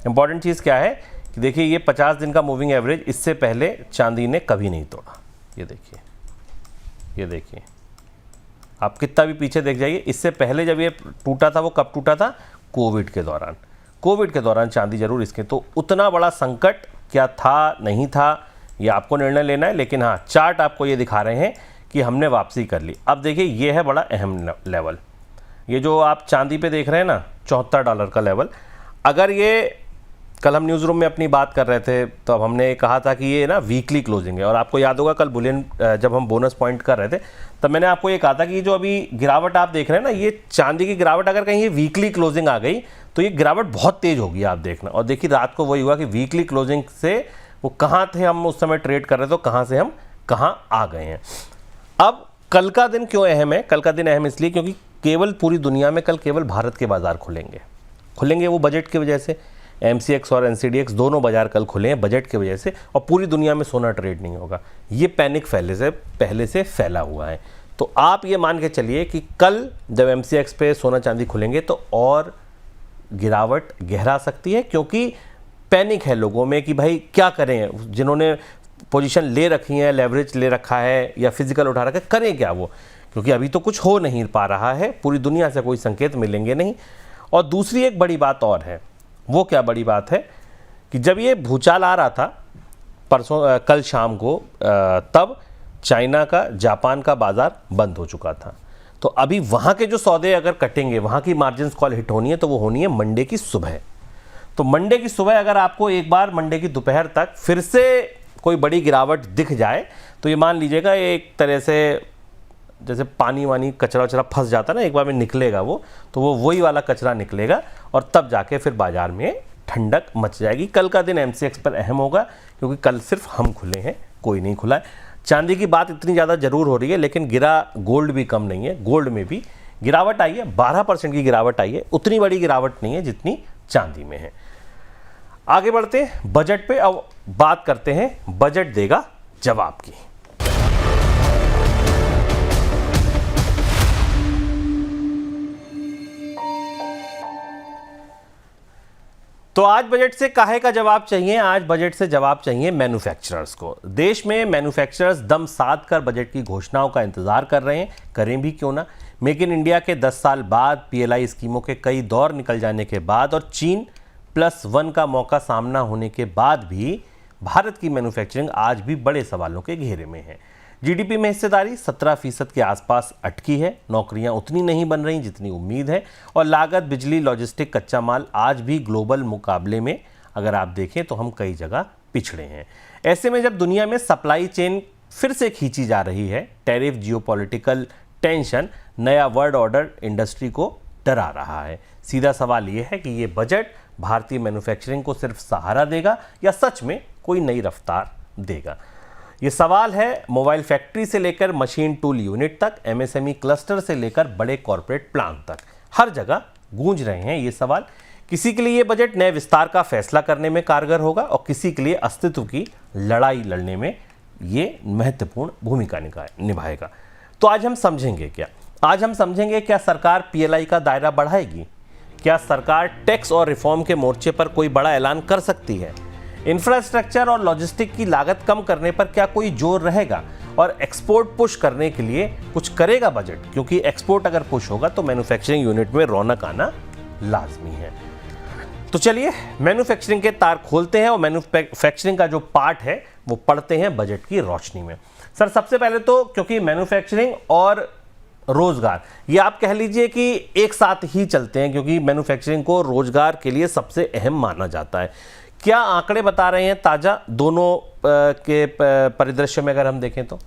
इंपॉर्टेंट चीज़ क्या है कि देखिए, ये 50 दिन का मूविंग एवरेज इससे पहले चांदी ने कभी नहीं तोड़ा। ये देखिए, ये देखिए, आप कितना भी पीछे देख जाइए, इससे पहले जब ये टूटा था, वो कब टूटा था? कोविड के दौरान। कोविड के दौरान चांदी जरूर इसके, तो उतना बड़ा संकट क्या था, नहीं था, ये आपको निर्णय लेना है, लेकिन हाँ, चार्ट आपको ये दिखा रहे हैं कि हमने वापसी कर ली। अब देखिए, ये है बड़ा अहम लेवल, ये जो आप चांदी पे देख रहे हैं ना, $74 का लेवल। अगर ये, कल हम न्यूज़ रूम में अपनी बात कर रहे थे, तो अब हमने कहा था कि ये ना वीकली क्लोजिंग है, और आपको याद होगा कल बुलियन जब हम बोनस पॉइंट कर रहे थे, तब मैंने आपको ये कहा था कि जो अभी गिरावट आप देख रहे हैं ना, ये चांदी की गिरावट, अगर कहीं ये वीकली क्लोजिंग आ गई तो ये गिरावट बहुत तेज होगी, आप देखना। और देखिए, रात को वही हुआ कि वीकली क्लोजिंग से वो कहाँ थे, हम उस समय ट्रेड कर रहे थे, तो कहाँ से हम कहाँ आ गए हैं। अब कल का दिन क्यों अहम है? कल का दिन अहम इसलिए क्योंकि केवल पूरी दुनिया में कल केवल भारत के बाजार खुलेंगे वो बजट की वजह से। MCX और NCDX दोनों बाजार कल खुले हैं बजट की वजह से, और पूरी दुनिया में सोना ट्रेड नहीं होगा। ये पैनिक पहले से फैला हुआ है। तो आप ये मान के चलिए कि कल जब MCX पे सोना चांदी खुलेंगे तो और गिरावट गहरा सकती है, क्योंकि पैनिक है लोगों में कि भाई क्या करें, जिन्होंने पोजीशन ले रखी है, लेवरेज ले रखा है या फिजिकल उठा रखा है, करें क्या वो, क्योंकि अभी तो कुछ हो नहीं पा रहा है, पूरी दुनिया से कोई संकेत मिलेंगे नहीं। और दूसरी एक बड़ी बात और है, वो क्या बड़ी बात है कि जब ये भूचाल आ रहा था कल शाम को, तब चाइना का, जापान का बाजार बंद हो चुका था। तो अभी वहाँ के जो सौदे अगर कटेंगे, वहाँ की मार्जिन कॉल हिट होनी है, तो वो होनी है मंडे की सुबह। तो मंडे की सुबह अगर आपको एक बार मंडे की दोपहर तक फिर से कोई बड़ी गिरावट दिख जाए, तो ये मान लीजिएगा एक तरह से जैसे पानी वानी कचरा वचरा फंस जाता है ना, एक बार में निकलेगा वो, तो वो वही वाला कचरा निकलेगा, और तब जाके फिर बाजार में ठंडक मच जाएगी। कल का दिन MCX पर अहम होगा, क्योंकि कल सिर्फ हम खुले हैं, कोई नहीं खुला है। चांदी की बात इतनी ज़्यादा जरूर हो रही है, लेकिन गिरा गोल्ड भी कम नहीं है, गोल्ड में भी गिरावट आई है, 12% की गिरावट आई है, उतनी बड़ी गिरावट नहीं है जितनी चांदी में है। आगे बढ़ते हैं बजट पे, अब बात करते हैं बजट देगा जवाब की। तो आज बजट से काहे का जवाब चाहिए? आज बजट से जवाब चाहिए मैन्युफैक्चरर्स को। देश में मैन्युफैक्चरर्स दम साध कर बजट की घोषणाओं का इंतजार कर रहे हैं, करें भी क्यों ना। मेक इन इंडिया के 10 साल बाद, PLI स्कीमों के कई दौर निकल जाने के बाद और चीन +1 का मौका सामना होने के बाद भी भारत की मैन्युफैक्चरिंग आज भी बड़े सवालों के घेरे में है। जीडीपी में हिस्सेदारी 17% के आसपास अटकी है, नौकरियां उतनी नहीं बन रही जितनी उम्मीद है, और लागत, बिजली, लॉजिस्टिक, कच्चा माल आज भी ग्लोबल मुकाबले में अगर आप देखें तो हम कई जगह पिछड़े हैं। ऐसे में जब दुनिया में सप्लाई चेन फिर से खींची जा रही है, टैरिफ, जियोपॉलिटिकल टेंशन, नया वर्ल्ड ऑर्डर इंडस्ट्री को डरा रहा है। सीधा सवाल यह है कि ये बजट भारतीय मैन्युफैक्चरिंग को सिर्फ सहारा देगा या सच में कोई नई रफ्तार देगा। ये सवाल है मोबाइल फैक्ट्री से लेकर मशीन टूल यूनिट तक, एमएसएमई क्लस्टर से लेकर बड़े कॉरपोरेट प्लांट तक, हर जगह गूंज रहे हैं ये सवाल। किसी के लिए ये बजट नए विस्तार का फैसला करने में कारगर होगा और किसी के लिए अस्तित्व की लड़ाई लड़ने में ये महत्वपूर्ण भूमिका निभाएगा। तो आज हम समझेंगे क्या? आज हम समझेंगे क्या सरकार पीएलआई का दायरा बढ़ाएगी? क्या सरकार टैक्स और रिफॉर्म के मोर्चे पर कोई बड़ा ऐलान कर सकती है? इंफ्रास्ट्रक्चर और लॉजिस्टिक की लागत कम करने पर क्या कोई जोर रहेगा? और एक्सपोर्ट पुश करने के लिए कुछ करेगा बजट? क्योंकि एक्सपोर्ट अगर पुश होगा तो मैन्युफैक्चरिंग यूनिट में रौनक आना लाजमी है। तो चलिए मैन्युफैक्चरिंग के तार खोलते हैं और मैन्युफैक्चरिंग का जो पार्ट है वो पढ़ते हैं बजट की रोशनी में। सर, सबसे पहले तो क्योंकि मैन्युफैक्चरिंग और रोजगार ये आप कह लीजिए कि एक साथ ही चलते हैं, क्योंकि मैन्युफैक्चरिंग को रोजगार के लिए सबसे अहम माना जाता है। क्या आंकड़े बता रहे हैं ताजा दोनों के परिदृश्य में अगर हम देखें तो?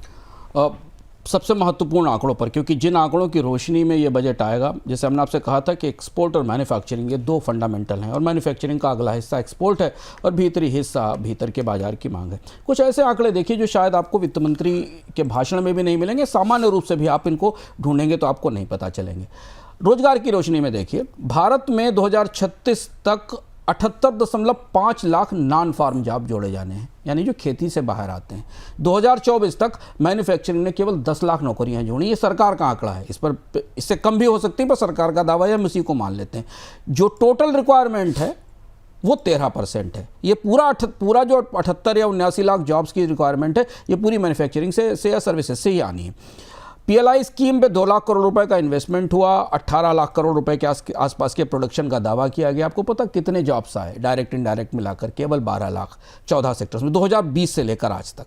सबसे महत्वपूर्ण आंकड़ों पर, क्योंकि जिन आंकड़ों की रोशनी में ये बजट आएगा, जैसे हमने आपसे कहा था कि एक्सपोर्ट और मैन्युफैक्चरिंग ये दो फंडामेंटल हैं, और मैन्युफैक्चरिंग का अगला हिस्सा एक्सपोर्ट है और भीतरी हिस्सा भीतर के बाजार की मांग है। कुछ ऐसे आंकड़े देखिए जो शायद आपको वित्त मंत्री के भाषण में भी नहीं मिलेंगे, सामान्य रूप से भी आप इनको ढूंढेंगे तो आपको नहीं पता चलेंगे। रोजगार की रोशनी में देखिए, भारत में 2036 तक 78.5 लाख नॉन फार्म जॉब जोड़े जाने हैं, यानी जो खेती से बाहर आते हैं। 2024 तक मैन्युफैक्चरिंग ने केवल 10 लाख नौकरियां जोड़ी। ये सरकार का आंकड़ा है, इस पर इससे कम भी हो सकती है, पर सरकार का दावा है, हम इसी को मान लेते हैं। जो टोटल रिक्वायरमेंट है वो 13% है। ये पूरा जो 78 या 79 लाख जॉब्स की रिक्वायरमेंट है, ये पूरी मैन्युफैक्चरिंग से या सर्विसेज से ही आनी है। पीएलआई स्कीम पे 2 लाख करोड़ रुपए का इन्वेस्टमेंट हुआ, 18 लाख करोड़ रुपए के आसपास के प्रोडक्शन का दावा किया गया। आपको पता कितने जॉब्स आए डायरेक्ट इनडायरेक्ट मिलाकर? केवल 12 लाख 14 सेक्टर्स में 2020 से लेकर आज तक।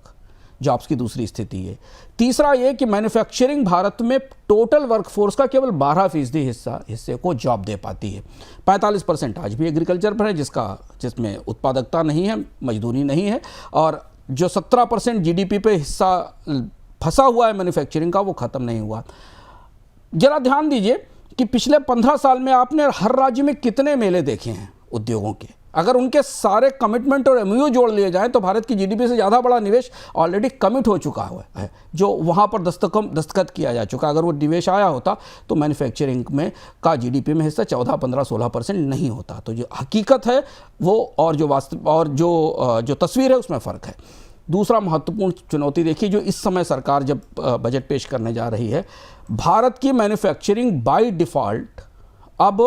जॉब्स की दूसरी स्थिति है। तीसरा ये कि मैन्युफैक्चरिंग भारत में टोटल वर्कफोर्स का केवल 12% हिस्से को जॉब दे पाती है। 45% आज भी एग्रीकल्चर पर है, जिसमें उत्पादकता नहीं है, मजदूरी नहीं है, और जो 17% जीडीपी पे हिस्सा फंसा हुआ है मैन्युफैक्चरिंग का, वो खत्म नहीं हुआ। जरा ध्यान दीजिए कि पिछले 15 साल में आपने हर राज्य में कितने मेले देखे हैं उद्योगों के। अगर उनके सारे कमिटमेंट और एमओयू जोड़ लिए जाएं तो भारत की जीडीपी से ज़्यादा बड़ा निवेश ऑलरेडी कमिट हो चुका हुआ है, जो वहाँ पर दस्तखत किया जा चुका। अगर वो निवेश आया होता तो मैन्युफैक्चरिंग में का जीडीपी में हिस्सा 14, 15, 16% नहीं होता। तो जो हकीकत है वो और जो तस्वीर है उसमें फ़र्क है। दूसरा महत्वपूर्ण चुनौती देखिए, जो इस समय सरकार जब बजट पेश करने जा रही है, भारत की मैन्युफैक्चरिंग बाय डिफ़ॉल्ट अब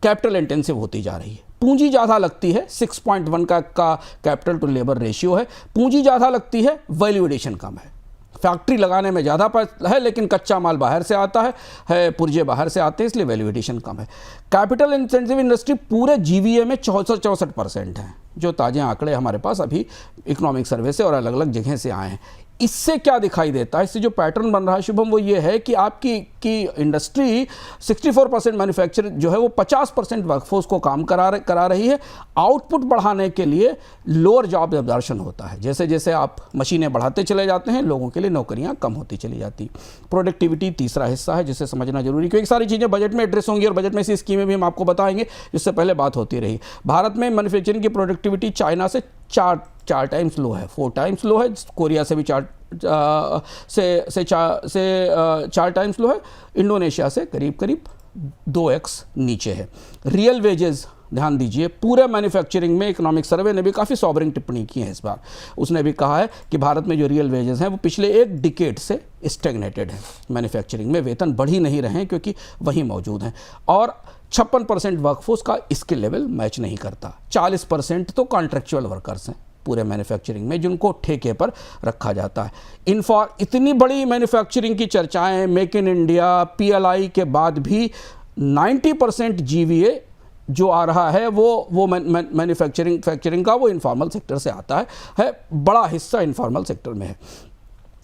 कैपिटल इंटेंसिव होती जा रही है। पूंजी ज़्यादा लगती है, 6.1 का कैपिटल टू लेबर रेशियो है। पूंजी ज़्यादा लगती है, वैल्यू एडिशन कम है। फैक्ट्री लगाने में ज़्यादा पैसा है, लेकिन कच्चा माल बाहर से आता है, पुर्जे बाहर से आते हैं, इसलिए वैल्यू एडिशन कम है। कैपिटल इंटेंसिव इंडस्ट्री पूरे जीवीए में 64% है, जो ताज़े आंकड़े हमारे पास अभी इकोनॉमिक सर्वे से और अलग अलग जगह से आए हैं। इससे क्या दिखाई देता है, इससे जो पैटर्न बन रहा है शुभम, वो ये है कि आपकी इंडस्ट्री 64% मैन्युफैक्चर जो है वो 50% वर्कफोर्स को काम करा रही है। आउटपुट बढ़ाने के लिए लोअर जॉब एब्जॉर्प्शन होता है। जैसे जैसे आप मशीनें बढ़ाते चले जाते हैं, लोगों के लिए नौकरियां कम होती चली जाती। प्रोडक्टिविटी तीसरा हिस्सा है, जिसे समझना जरूरी, क्योंकि सारी चीज़ें बजट में एड्रेस होंगी और बजट में ऐसी स्कीमें भी हम आपको बताएंगे, जिससे पहले बात होती रही। भारत में मैन्युफैक्चरिंग की प्रोडक्टिविटी चाइना से चार टाइम्स लो है, 4 टाइम्स लो है। कोरिया से भी 4 टाइम्स लो है। इंडोनेशिया से करीब 2x नीचे है। रियल वेजेस ध्यान दीजिए, पूरे मैन्युफैक्चरिंग में इकोनॉमिक सर्वे ने भी काफ़ी सॉबरिंग टिप्पणी की है इस बार। उसने भी कहा है कि भारत में जो रियल वेजेस हैं वो पिछले 1 डिकेड से स्टैग्नेटेड है। मैन्युफैक्चरिंग में वेतन बढ़ ही नहीं रहे हैं, क्योंकि वही मौजूद हैं। और 56% वर्कफोर्स का स्किल लेवल मैच नहीं करता। 40% तो कॉन्ट्रेक्चुअल वर्कर्स हैं पूरे मैन्युफैक्चरिंग में, जिनको ठेके पर रखा जाता है। इतनी बड़ी मैन्युफैक्चरिंग की चर्चाएं मेक इन इंडिया, पीएलआई के बाद भी 90% जीवीए जो आ रहा है वो मैन्युफैक्चरिंग का वो इनफॉर्मल सेक्टर से आता है। बड़ा हिस्सा इनफॉर्मल सेक्टर में है।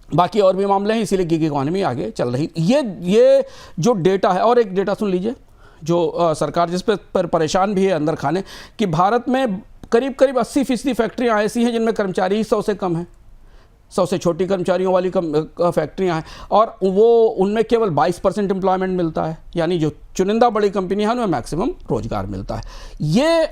बाकी और भी मामले हैं, इसीलिए गिग इकॉनमी आगे चल रही। ये जो डेटा है, और एक डेटा सुन लीजिए जो सरकार जिस पर परेशान भी है अंदर खाने, कि भारत में करीब करीब 80% फैक्ट्रियाँ ऐसी हैं जिनमें कर्मचारी 100 से कम हैं, 100 से छोटी कर्मचारियों वाली फैक्ट्रियाँ हैं, और वो उनमें केवल 22% एम्प्लॉयमेंट मिलता है, यानी जो चुनिंदा बड़ी कंपनियाँ हैं उनमें मैक्सिमम रोजगार मिलता है। ये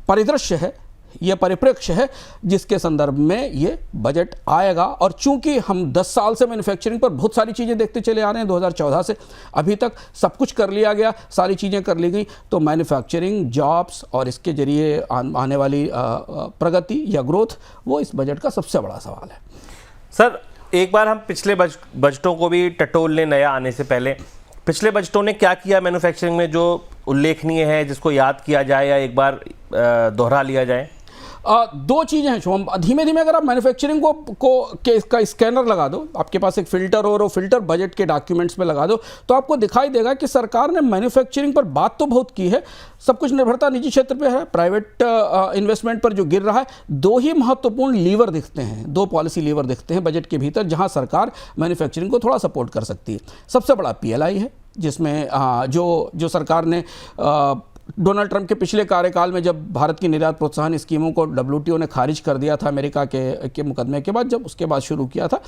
परिदृश्य है, ये परिप्रेक्ष्य है जिसके संदर्भ में ये बजट आएगा। और चूंकि हम 10 साल से मैन्युफैक्चरिंग पर बहुत सारी चीज़ें देखते चले आ रहे हैं, 2014 से अभी तक सब कुछ कर लिया गया, सारी चीज़ें कर ली गई, तो मैन्युफैक्चरिंग, जॉब्स और इसके जरिए आने वाली प्रगति या ग्रोथ, वो इस बजट का सबसे बड़ा सवाल है। सर, एक बार हम पिछले बजटों को भी टटोल लें, नया आने से पहले पिछले बजटों ने क्या किया मैन्युफैक्चरिंग में जो उल्लेखनीय है, जिसको याद किया जाए या एक बार दोहरा लिया जाए? दो चीज़ें हैं शुभम। धीमे धीमे अगर आप मैन्युफैक्चरिंग का स्कैनर लगा दो, आपके पास एक फिल्टर और वो फिल्टर बजट के डॉक्यूमेंट्स में लगा दो, तो आपको दिखाई देगा कि सरकार ने मैन्युफैक्चरिंग पर बात तो बहुत की है, सब कुछ निर्भरता निजी क्षेत्र पे है, प्राइवेट इन्वेस्टमेंट पर जो गिर रहा है। दो ही महत्वपूर्ण लीवर दिखते हैं, दो पॉलिसी लीवर दिखते हैं बजट के भीतर जहां सरकार मैन्युफैक्चरिंग को थोड़ा सपोर्ट कर सकती है। सबसे बड़ा PLI है, जिसमें जो सरकार ने डोनाल्ड ट्रंप के पिछले कार्यकाल में जब भारत की निर्यात प्रोत्साहन स्कीमों को WTO ने खारिज कर दिया था अमेरिका के मुकदमे के बाद, जब उसके बाद शुरू किया था,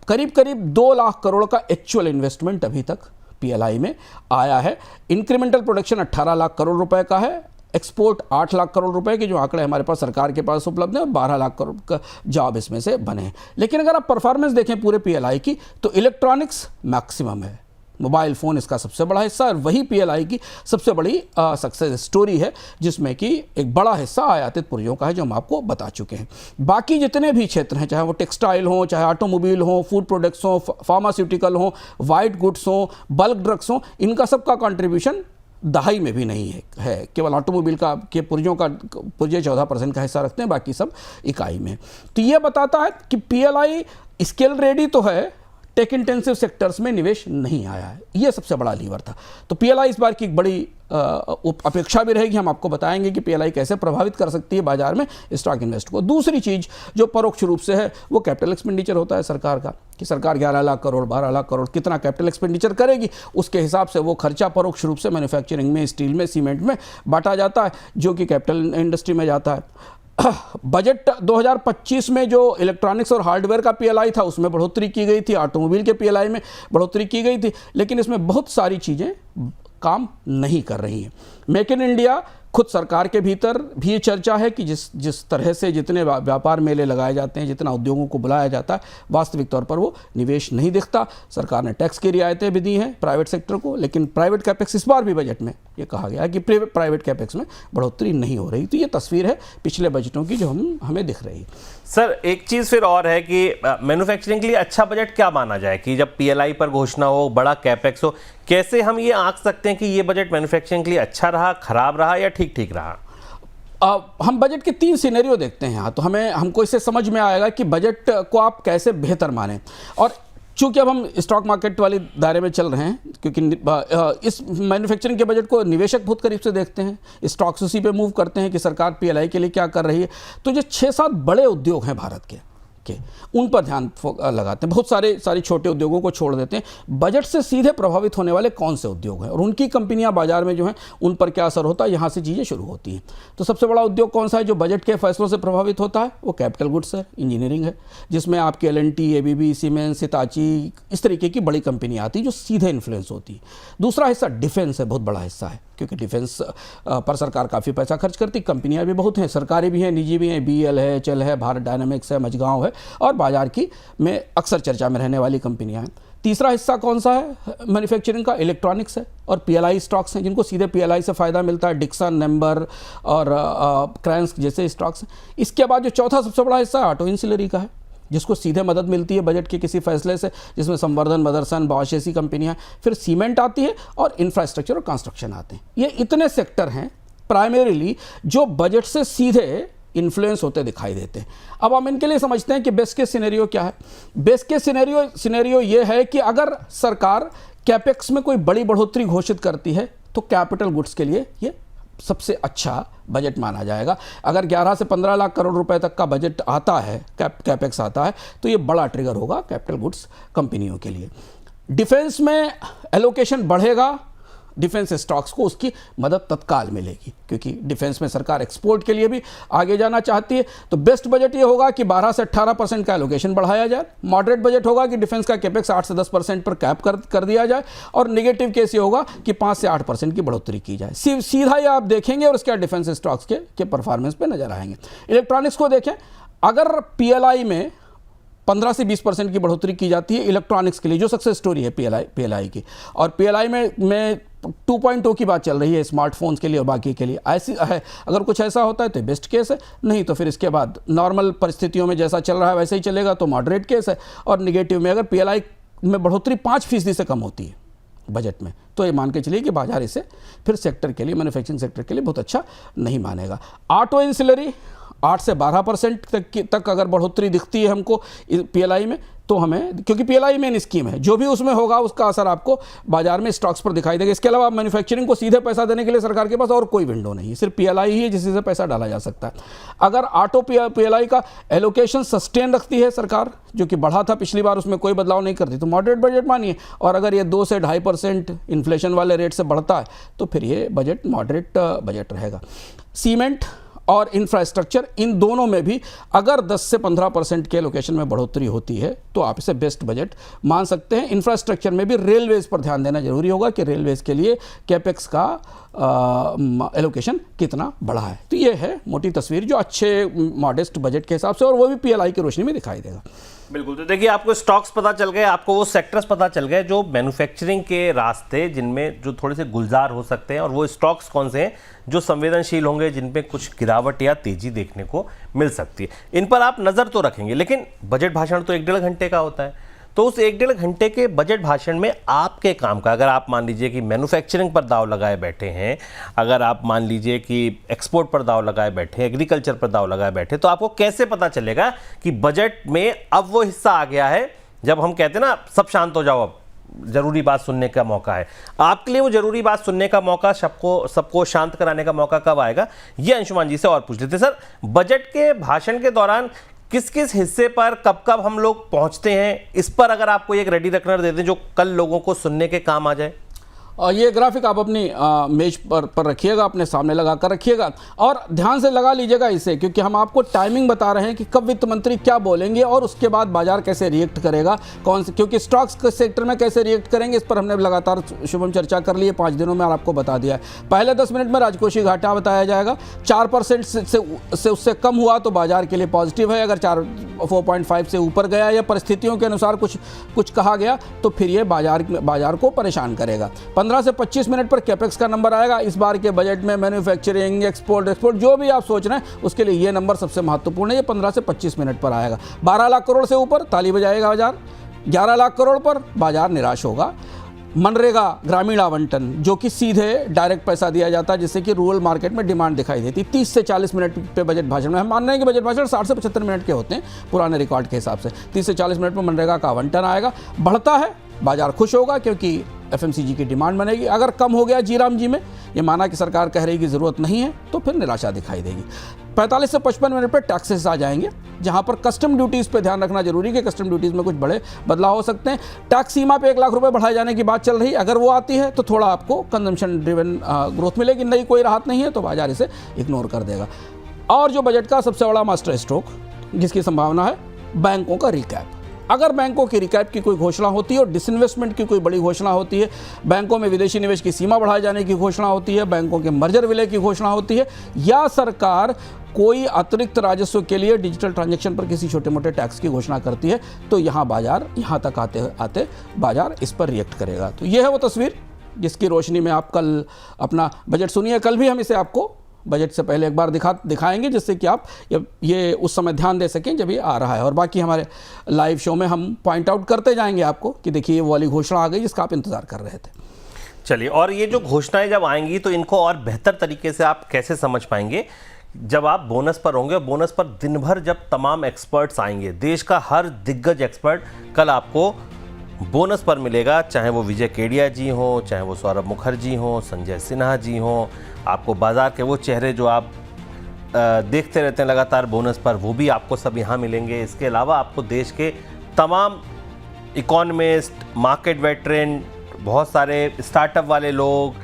करीब करीब 2 लाख करोड़ का एक्चुअल इन्वेस्टमेंट अभी तक PLI में आया है। इंक्रीमेंटल प्रोडक्शन 18 लाख करोड़ रुपए का है, एक्सपोर्ट 8 लाख करोड़ रुपए के जो आंकड़े हमारे पास सरकार के पास उपलब्ध हैं, और 12 लाख करोड़ का जॉब इसमें से बने हैं। लेकिन अगर आप परफॉर्मेंस देखें पूरे PLI की, तो इलेक्ट्रॉनिक्स मैक्सिमम है, मोबाइल फ़ोन इसका सबसे बड़ा हिस्सा, और वही PLI की सबसे बड़ी सक्सेस स्टोरी है, जिसमें कि एक बड़ा हिस्सा आयातित पुर्जों का है, जो हम आपको बता चुके हैं। बाकी जितने भी क्षेत्र हैं, चाहे वो टेक्सटाइल हो, चाहे ऑटोमोबाइल हो, फूड प्रोडक्ट्स हो, फार्मास्यूटिकल हो, वाइट गुड्स हो, बल्क ड्रग्स हो, इनका सबका कंट्रीब्यूशन दहाई में भी नहीं है। केवल ऑटोमोबाइल के पुर्जे 14% का हिस्सा रखते हैं, बाकी सब इकाई में। तो ये बताता है कि PLI स्केल रेडी तो है, टेक इंटेंसिव सेक्टर्स में निवेश नहीं आया है, ये सबसे बड़ा लीवर था। तो PLI इस बार की एक बड़ी अपेक्षा भी रहेगी। हम आपको बताएंगे कि PLI कैसे प्रभावित कर सकती है बाजार में स्टॉक इन्वेस्ट को। दूसरी चीज़ जो परोक्ष रूप से है, वो कैपिटल एक्सपेंडिचर होता है सरकार का, कि सरकार 11 लाख करोड़ 12 लाख करोड़ कितना कैपिटल एक्सपेंडिचर करेगी, उसके हिसाब से वो खर्चा परोक्ष रूप से मैन्युफैक्चरिंग में, स्टील में, सीमेंट में बांटा जाता है, जो कि कैपिटल इंडस्ट्री में जाता है। बजट 2025 में जो इलेक्ट्रॉनिक्स और हार्डवेयर का PLI था, उसमें बढ़ोतरी की गई थी, ऑटोमोबाइल के PLI में बढ़ोतरी की गई थी, लेकिन इसमें बहुत सारी चीज़ें काम नहीं कर रही हैं। मेक इन इंडिया, खुद सरकार के भीतर भी ये चर्चा है कि जिस तरह से जितने व्यापार मेले लगाए जाते हैं, जितना उद्योगों को बुलाया जाता है, वास्तविक तौर पर वो निवेश नहीं दिखता। सरकार ने टैक्स की रियायतें भी दी हैं प्राइवेट सेक्टर को, लेकिन प्राइवेट कैपेक्स इस बार भी बजट में ये कहा गया है कि प्राइवेट कैपेक्स में बढ़ोतरी नहीं हो रही। तो ये तस्वीर है पिछले बजटों की जो हमें दिख रही है। सर, एक चीज़ फिर और है कि मैन्युफैक्चरिंग के लिए अच्छा बजट क्या माना जाए, कि जब PLI पर घोषणा हो, बड़ा कैपेक्स हो, कैसे हम ये आंक सकते हैं कि ये बजट मैन्युफैक्चरिंग के लिए अच्छा रहा, खराब रहा या ठीक ठीक रहा? हम बजट के 3 सिनेरियो देखते हैं यहाँ, तो हमको इससे समझ में आएगा कि बजट को आप कैसे बेहतर माने। और चूंकि अब हम स्टॉक मार्केट वाले दायरे में चल रहे हैं, क्योंकि इस मैन्युफैक्चरिंग के बजट को निवेशक बहुत करीब से देखते हैं, स्टॉक्स उसी पे मूव करते हैं कि सरकार PLI के लिए क्या कर रही है। तो जो 6-7 बड़े उद्योग हैं भारत के, उन पर ध्यान लगाते हैं, बहुत सारे छोटे उद्योगों को छोड़ देते हैं। बजट से सीधे प्रभावित होने वाले कौन से उद्योग हैं और उनकी कंपनियां बाजार में जो हैं उन पर क्या असर होता है, यहाँ से चीज़ें शुरू होती हैं। तो सबसे बड़ा उद्योग कौन सा है जो बजट के फैसलों से प्रभावित होता है? वो कैपिटल गुड्स है, इंजीनियरिंग है, जिसमें आपके L&T, ABB, सीमेंस, हिताची, इस तरीके की बड़ी कंपनियाँ आती हैं जो सीधे इन्फ्लुएंस होती है। दूसरा हिस्सा डिफेंस है, बहुत बड़ा हिस्सा है, क्योंकि डिफेंस पर सरकार काफ़ी पैसा खर्च करती, कंपनियां भी बहुत हैं, सरकारी भी हैं, निजी भी हैं, BL है, चल है, भारत डायनामिक्स है, मझगांव है, और बाजार की में अक्सर चर्चा में रहने वाली कंपनियां हैं। तीसरा हिस्सा कौन सा है मैन्युफैक्चरिंग का? इलेक्ट्रॉनिक्स है और PLI स्टॉक्स हैं, जिनको सीधे PLI से फ़ायदा मिलता है, डिक्सन, नेम्बर और क्रैंस जैसे स्टॉक्स हैं। इसके बाद जो चौथा सबसे बड़ा हिस्सा है ऑटो इंसिलरी का है, जिसको सीधे मदद मिलती है बजट के किसी फैसले से, जिसमें संवर्धन, मदरसन, बॉश ऐसी कंपनियां, फिर सीमेंट आती है और इंफ्रास्ट्रक्चर और कंस्ट्रक्शन आते हैं। ये इतने सेक्टर हैं प्राइमरीली जो बजट से सीधे इन्फ्लुएंस होते दिखाई देते हैं। अब हम इनके लिए समझते हैं कि बेस्ट केस सिनेरियो क्या है। बेस्ट केस सिनेरियो ये है कि अगर सरकार कैपेक्स में कोई बड़ी बढ़ोतरी घोषित करती है तो कैपिटल गुड्स के लिए ये सबसे अच्छा बजट माना जाएगा। अगर 11 से 15 लाख करोड़ रुपए तक का बजट आता है, कैपेक्स आता है, तो ये बड़ा ट्रिगर होगा कैपिटल गुड्स कंपनियों के लिए। डिफेंस में एलोकेशन बढ़ेगा, डिफेंस स्टॉक्स को उसकी मदद तत्काल मिलेगी, क्योंकि डिफेंस में सरकार एक्सपोर्ट के लिए भी आगे जाना चाहती है। तो बेस्ट बजट ये होगा कि 12 से 18% का एलोकेशन बढ़ाया जाए। मॉडरेट बजट होगा कि डिफेंस का कैपेक्स 8 से 10% पर कैप कर दिया जाए। और नेगेटिव केस ये होगा कि 5 से 8% की बढ़ोतरी की जाए। सीधा ये आप देखेंगे और उसके बाद डिफेंस स्टॉक्स के परफॉर्मेंस पे नजर आएंगे। इलेक्ट्रॉनिक्स को देखें, अगर पीएलआई में 15 से 20% की बढ़ोतरी की जाती है इलेक्ट्रॉनिक्स के लिए, जो सक्सेस स्टोरी है पीएलआई की, और पीएलआई में 2.0 की बात चल रही है स्मार्टफोन्स के लिए और बाकी के लिए, ऐसी है। अगर कुछ ऐसा होता है तो बेस्ट केस है, नहीं तो फिर इसके बाद नॉर्मल परिस्थितियों में जैसा चल रहा है वैसे ही चलेगा, तो मॉडरेट केस है। और निगेटिव में अगर पीएलआई में बढ़ोतरी 5% से कम होती है बजट में, तो ये मान के चलिए कि बाजार इसे फिर सेक्टर के लिए, मैन्युफैक्चरिंग सेक्टर के लिए बहुत अच्छा नहीं मानेगा। ऑटो इंसिलरी 8 से 12% तक अगर बढ़ोतरी दिखती है हमको पीएलआई में, तो हमें, क्योंकि पीएलआई मेन स्कीम है, जो भी उसमें होगा उसका असर आपको बाजार में स्टॉक्स पर दिखाई देगा। इसके अलावा मैन्युफैक्चरिंग को सीधे पैसा देने के लिए सरकार के पास और कोई विंडो नहीं है, सिर्फ पीएलआई ही है जिससे पैसा डाला जा सकता है। अगर ऑटो पीएलआई का एलोकेशन सस्टेन रखती है सरकार, जो कि बढ़ा था पिछली बार, उसमें कोई बदलाव नहीं करती, तो मॉडरेट बजट मानिए। और अगर ये 2 से 2.5% इन्फ्लेशन वाले रेट से बढ़ता है, तो फिर ये बजट मॉडरेट बजट रहेगा। सीमेंट और इंफ्रास्ट्रक्चर, इन दोनों में भी अगर 10 से 15% के एलोकेशन में बढ़ोतरी होती है, तो आप इसे बेस्ट बजट मान सकते हैं। इंफ्रास्ट्रक्चर में भी रेलवेज पर ध्यान देना जरूरी होगा कि रेलवेज के लिए कैपेक्स का एलोकेशन कितना बढ़ा है। तो ये है मोटी तस्वीर जो अच्छे मॉडेस्ट बजट के हिसाब से, और वो भी पीएलआई की रोशनी में दिखाई देगा। बिल्कुल। तो देखिए, आपको स्टॉक्स पता चल गए, आपको वो सेक्टर्स पता चल गए जो मैन्युफैक्चरिंग के रास्ते, जिनमें जो थोड़े से गुलजार हो सकते हैं, और वो स्टॉक्स कौन से हैं जो संवेदनशील होंगे, जिन पे कुछ गिरावट या तेजी देखने को मिल सकती है। इन पर आप नज़र तो रखेंगे, लेकिन बजट भाषण तो 1-1.5 घंटे का होता है। तो उस 1-1.5 घंटे के बजट भाषण में आपके काम का, अगर आप मान लीजिए कि मैन्युफैक्चरिंग पर दाव लगाए बैठे हैं, अगर आप मान लीजिए कि एक्सपोर्ट पर दाव लगाए बैठे हैं, एग्रीकल्चर पर दाव लगाए बैठे, तो आपको कैसे पता चलेगा कि बजट में अब वो हिस्सा आ गया है जब हम कहते हैं ना, सब शांत हो जाओ, अब जरूरी बात सुनने का मौका है। आपके लिए वो जरूरी बात सुनने का मौका, सबको शांत कराने का मौका कब आएगा, ये अंशुमान जी से और पूछ लेते। सर, बजट के भाषण के दौरान किस किस हिस्से पर कब कब हम लोग पहुंचते हैं, इस पर अगर आपको एक रेडी रखनर दे दें जो कल लोगों को सुनने के काम आ जाए। ये ग्राफिक आप अपनी मेज पर रखिएगा, अपने सामने लगा कर रखिएगा, और ध्यान से लगा लीजिएगा इसे, क्योंकि हम आपको टाइमिंग बता रहे हैं कि कब वित्त मंत्री क्या बोलेंगे और उसके बाद बाजार कैसे रिएक्ट करेगा, कौन से, क्योंकि स्टॉक्स के सेक्टर में कैसे रिएक्ट करेंगे, इस पर हमने लगातार शुभम चर्चा कर ली है 5 दिनों में, और आपको बता दिया है। पहले 10 मिनट में राजकोषीय घाटा बताया जाएगा, 4% से उससे कम हुआ तो बाजार के लिए पॉजिटिव है। अगर 4.5 से ऊपर गया या परिस्थितियों के अनुसार कुछ कहा गया, तो फिर ये बाजार को परेशान करेगा। 15 से 25 मिनट पर कैपेक्स का नंबर आएगा। इस बार के बजट में मैन्युफैक्चरिंग, एक्सपोर्ट जो भी आप सोच रहे हैं, उसके लिए ये नंबर सबसे महत्वपूर्ण है। ये 15 से 25 मिनट पर आएगा। 12 लाख करोड़ से ऊपर ताली बजाएगा बाजार, 11 लाख करोड़ पर बाजार निराश होगा। मनरेगा ग्रामीण आवंटन, जो कि सीधे डायरेक्ट पैसा दिया जाता है, जिससे कि रूरल मार्केट में डिमांड दिखाई देती, 30 से 40 मिनट पे बजट भाषण में, हम मान रहे हैं कि बजट भाषण 60 से 75 मिनट के होते हैं पुराने रिकॉर्ड के हिसाब से। 30 से 40 मिनट में मनरेगा का आवंटन आएगा, बढ़ता है, बाजार खुश होगा क्योंकि एफएमसीजी की डिमांड बनेगी। अगर कम हो गया जीराम जी में, ये माना कि सरकार कह रही कि ज़रूरत नहीं है, तो फिर निराशा दिखाई देगी। 45 से 55 मिनट पर टैक्सेस आ जाएंगे, जहां पर कस्टम ड्यूटीज़ पे ध्यान रखना जरूरी है कि कस्टम ड्यूटीज़ में कुछ बड़े बदलाव हो सकते हैं। टैक्स सीमा पे 1 लाख रुपए बढ़ाए जाने की बात चल रही, अगर वो आती है तो थोड़ा आपको कंजम्पशन ड्रिवन ग्रोथ मिलेगी, नहीं कोई राहत नहीं है तो बाजार इसे इग्नोर कर देगा। और जो बजट का सबसे बड़ा मास्टर स्ट्रोक जिसकी संभावना है, बैंकों का रिकैप। अगर बैंकों की रिकैप की कोई घोषणा होती है और डिसइन्वेस्टमेंट की कोई बड़ी घोषणा होती है, बैंकों में विदेशी निवेश की सीमा बढ़ाए जाने की घोषणा होती है, बैंकों के मर्जर विलय की घोषणा होती है, या सरकार कोई अतिरिक्त राजस्व के लिए डिजिटल ट्रांजैक्शन पर किसी छोटे मोटे टैक्स की घोषणा करती है, तो यहाँ तक आते आते बाजार इस पर रिएक्ट करेगा। तो ये है वो तस्वीर जिसकी रोशनी में आप कल अपना बजट सुनिए। कल भी हम इसे आपको बजट से पहले एक बार दिखाएंगे, जिससे कि आप ये उस समय ध्यान दे सकें जब ये आ रहा है। और बाकी हमारे लाइव शो में हम पॉइंट आउट करते जाएंगे आपको कि देखिए ये वाली घोषणा आ गई जिसका आप इंतजार कर रहे थे। चलिए, और ये जो घोषणाएं जब आएंगी तो इनको और बेहतर तरीके से आप कैसे समझ पाएंगे जब आप बोनस पर होंगे। बोनस पर दिन भर जब तमाम एक्सपर्ट्स आएंगे, देश का हर दिग्गज एक्सपर्ट कल आपको बोनस पर मिलेगा, चाहे वो विजय केडिया जी हो, चाहे वो सौरभ मुखर्जी हो, संजय सिन्हा जी हो, आपको बाजार के वो चेहरे जो आप देखते रहते हैं लगातार बोनस पर, वो भी आपको सब यहाँ मिलेंगे। इसके अलावा आपको देश के तमाम इकोनॉमिस्ट, मार्केट वेटरन, बहुत सारे स्टार्टअप वाले लोग,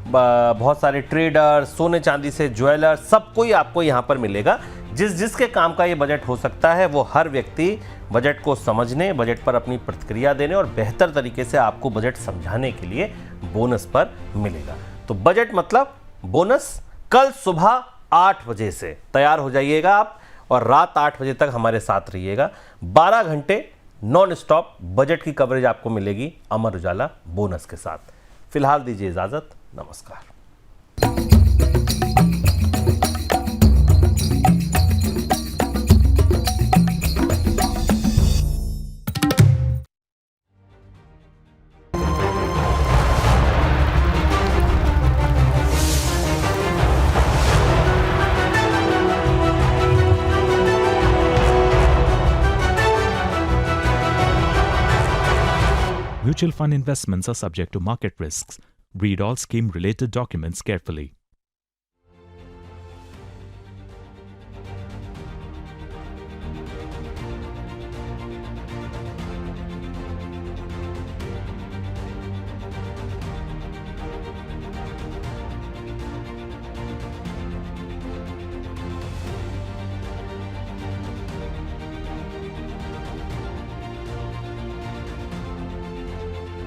बहुत सारे ट्रेडर, सोने चांदी से ज्वेलर, सब कोई आपको यहाँ पर मिलेगा। जिसके काम का ये बजट हो सकता है वो हर व्यक्ति बजट को समझने, बजट पर अपनी प्रतिक्रिया देने और बेहतर तरीके से आपको बजट समझाने के लिए बोनस पर मिलेगा। तो बजट मतलब बोनस कल सुबह 8 बजे से तैयार हो जाइएगा आप और रात 8 बजे तक हमारे साथ रहिएगा। 12 घंटे नॉन स्टॉप बजट की कवरेज आपको मिलेगी अमर उजाला बोनस के साथ। फिलहाल दीजिए इजाजत, नमस्कार। Mutual fund investments are subject to market risks. Read all scheme-related documents carefully.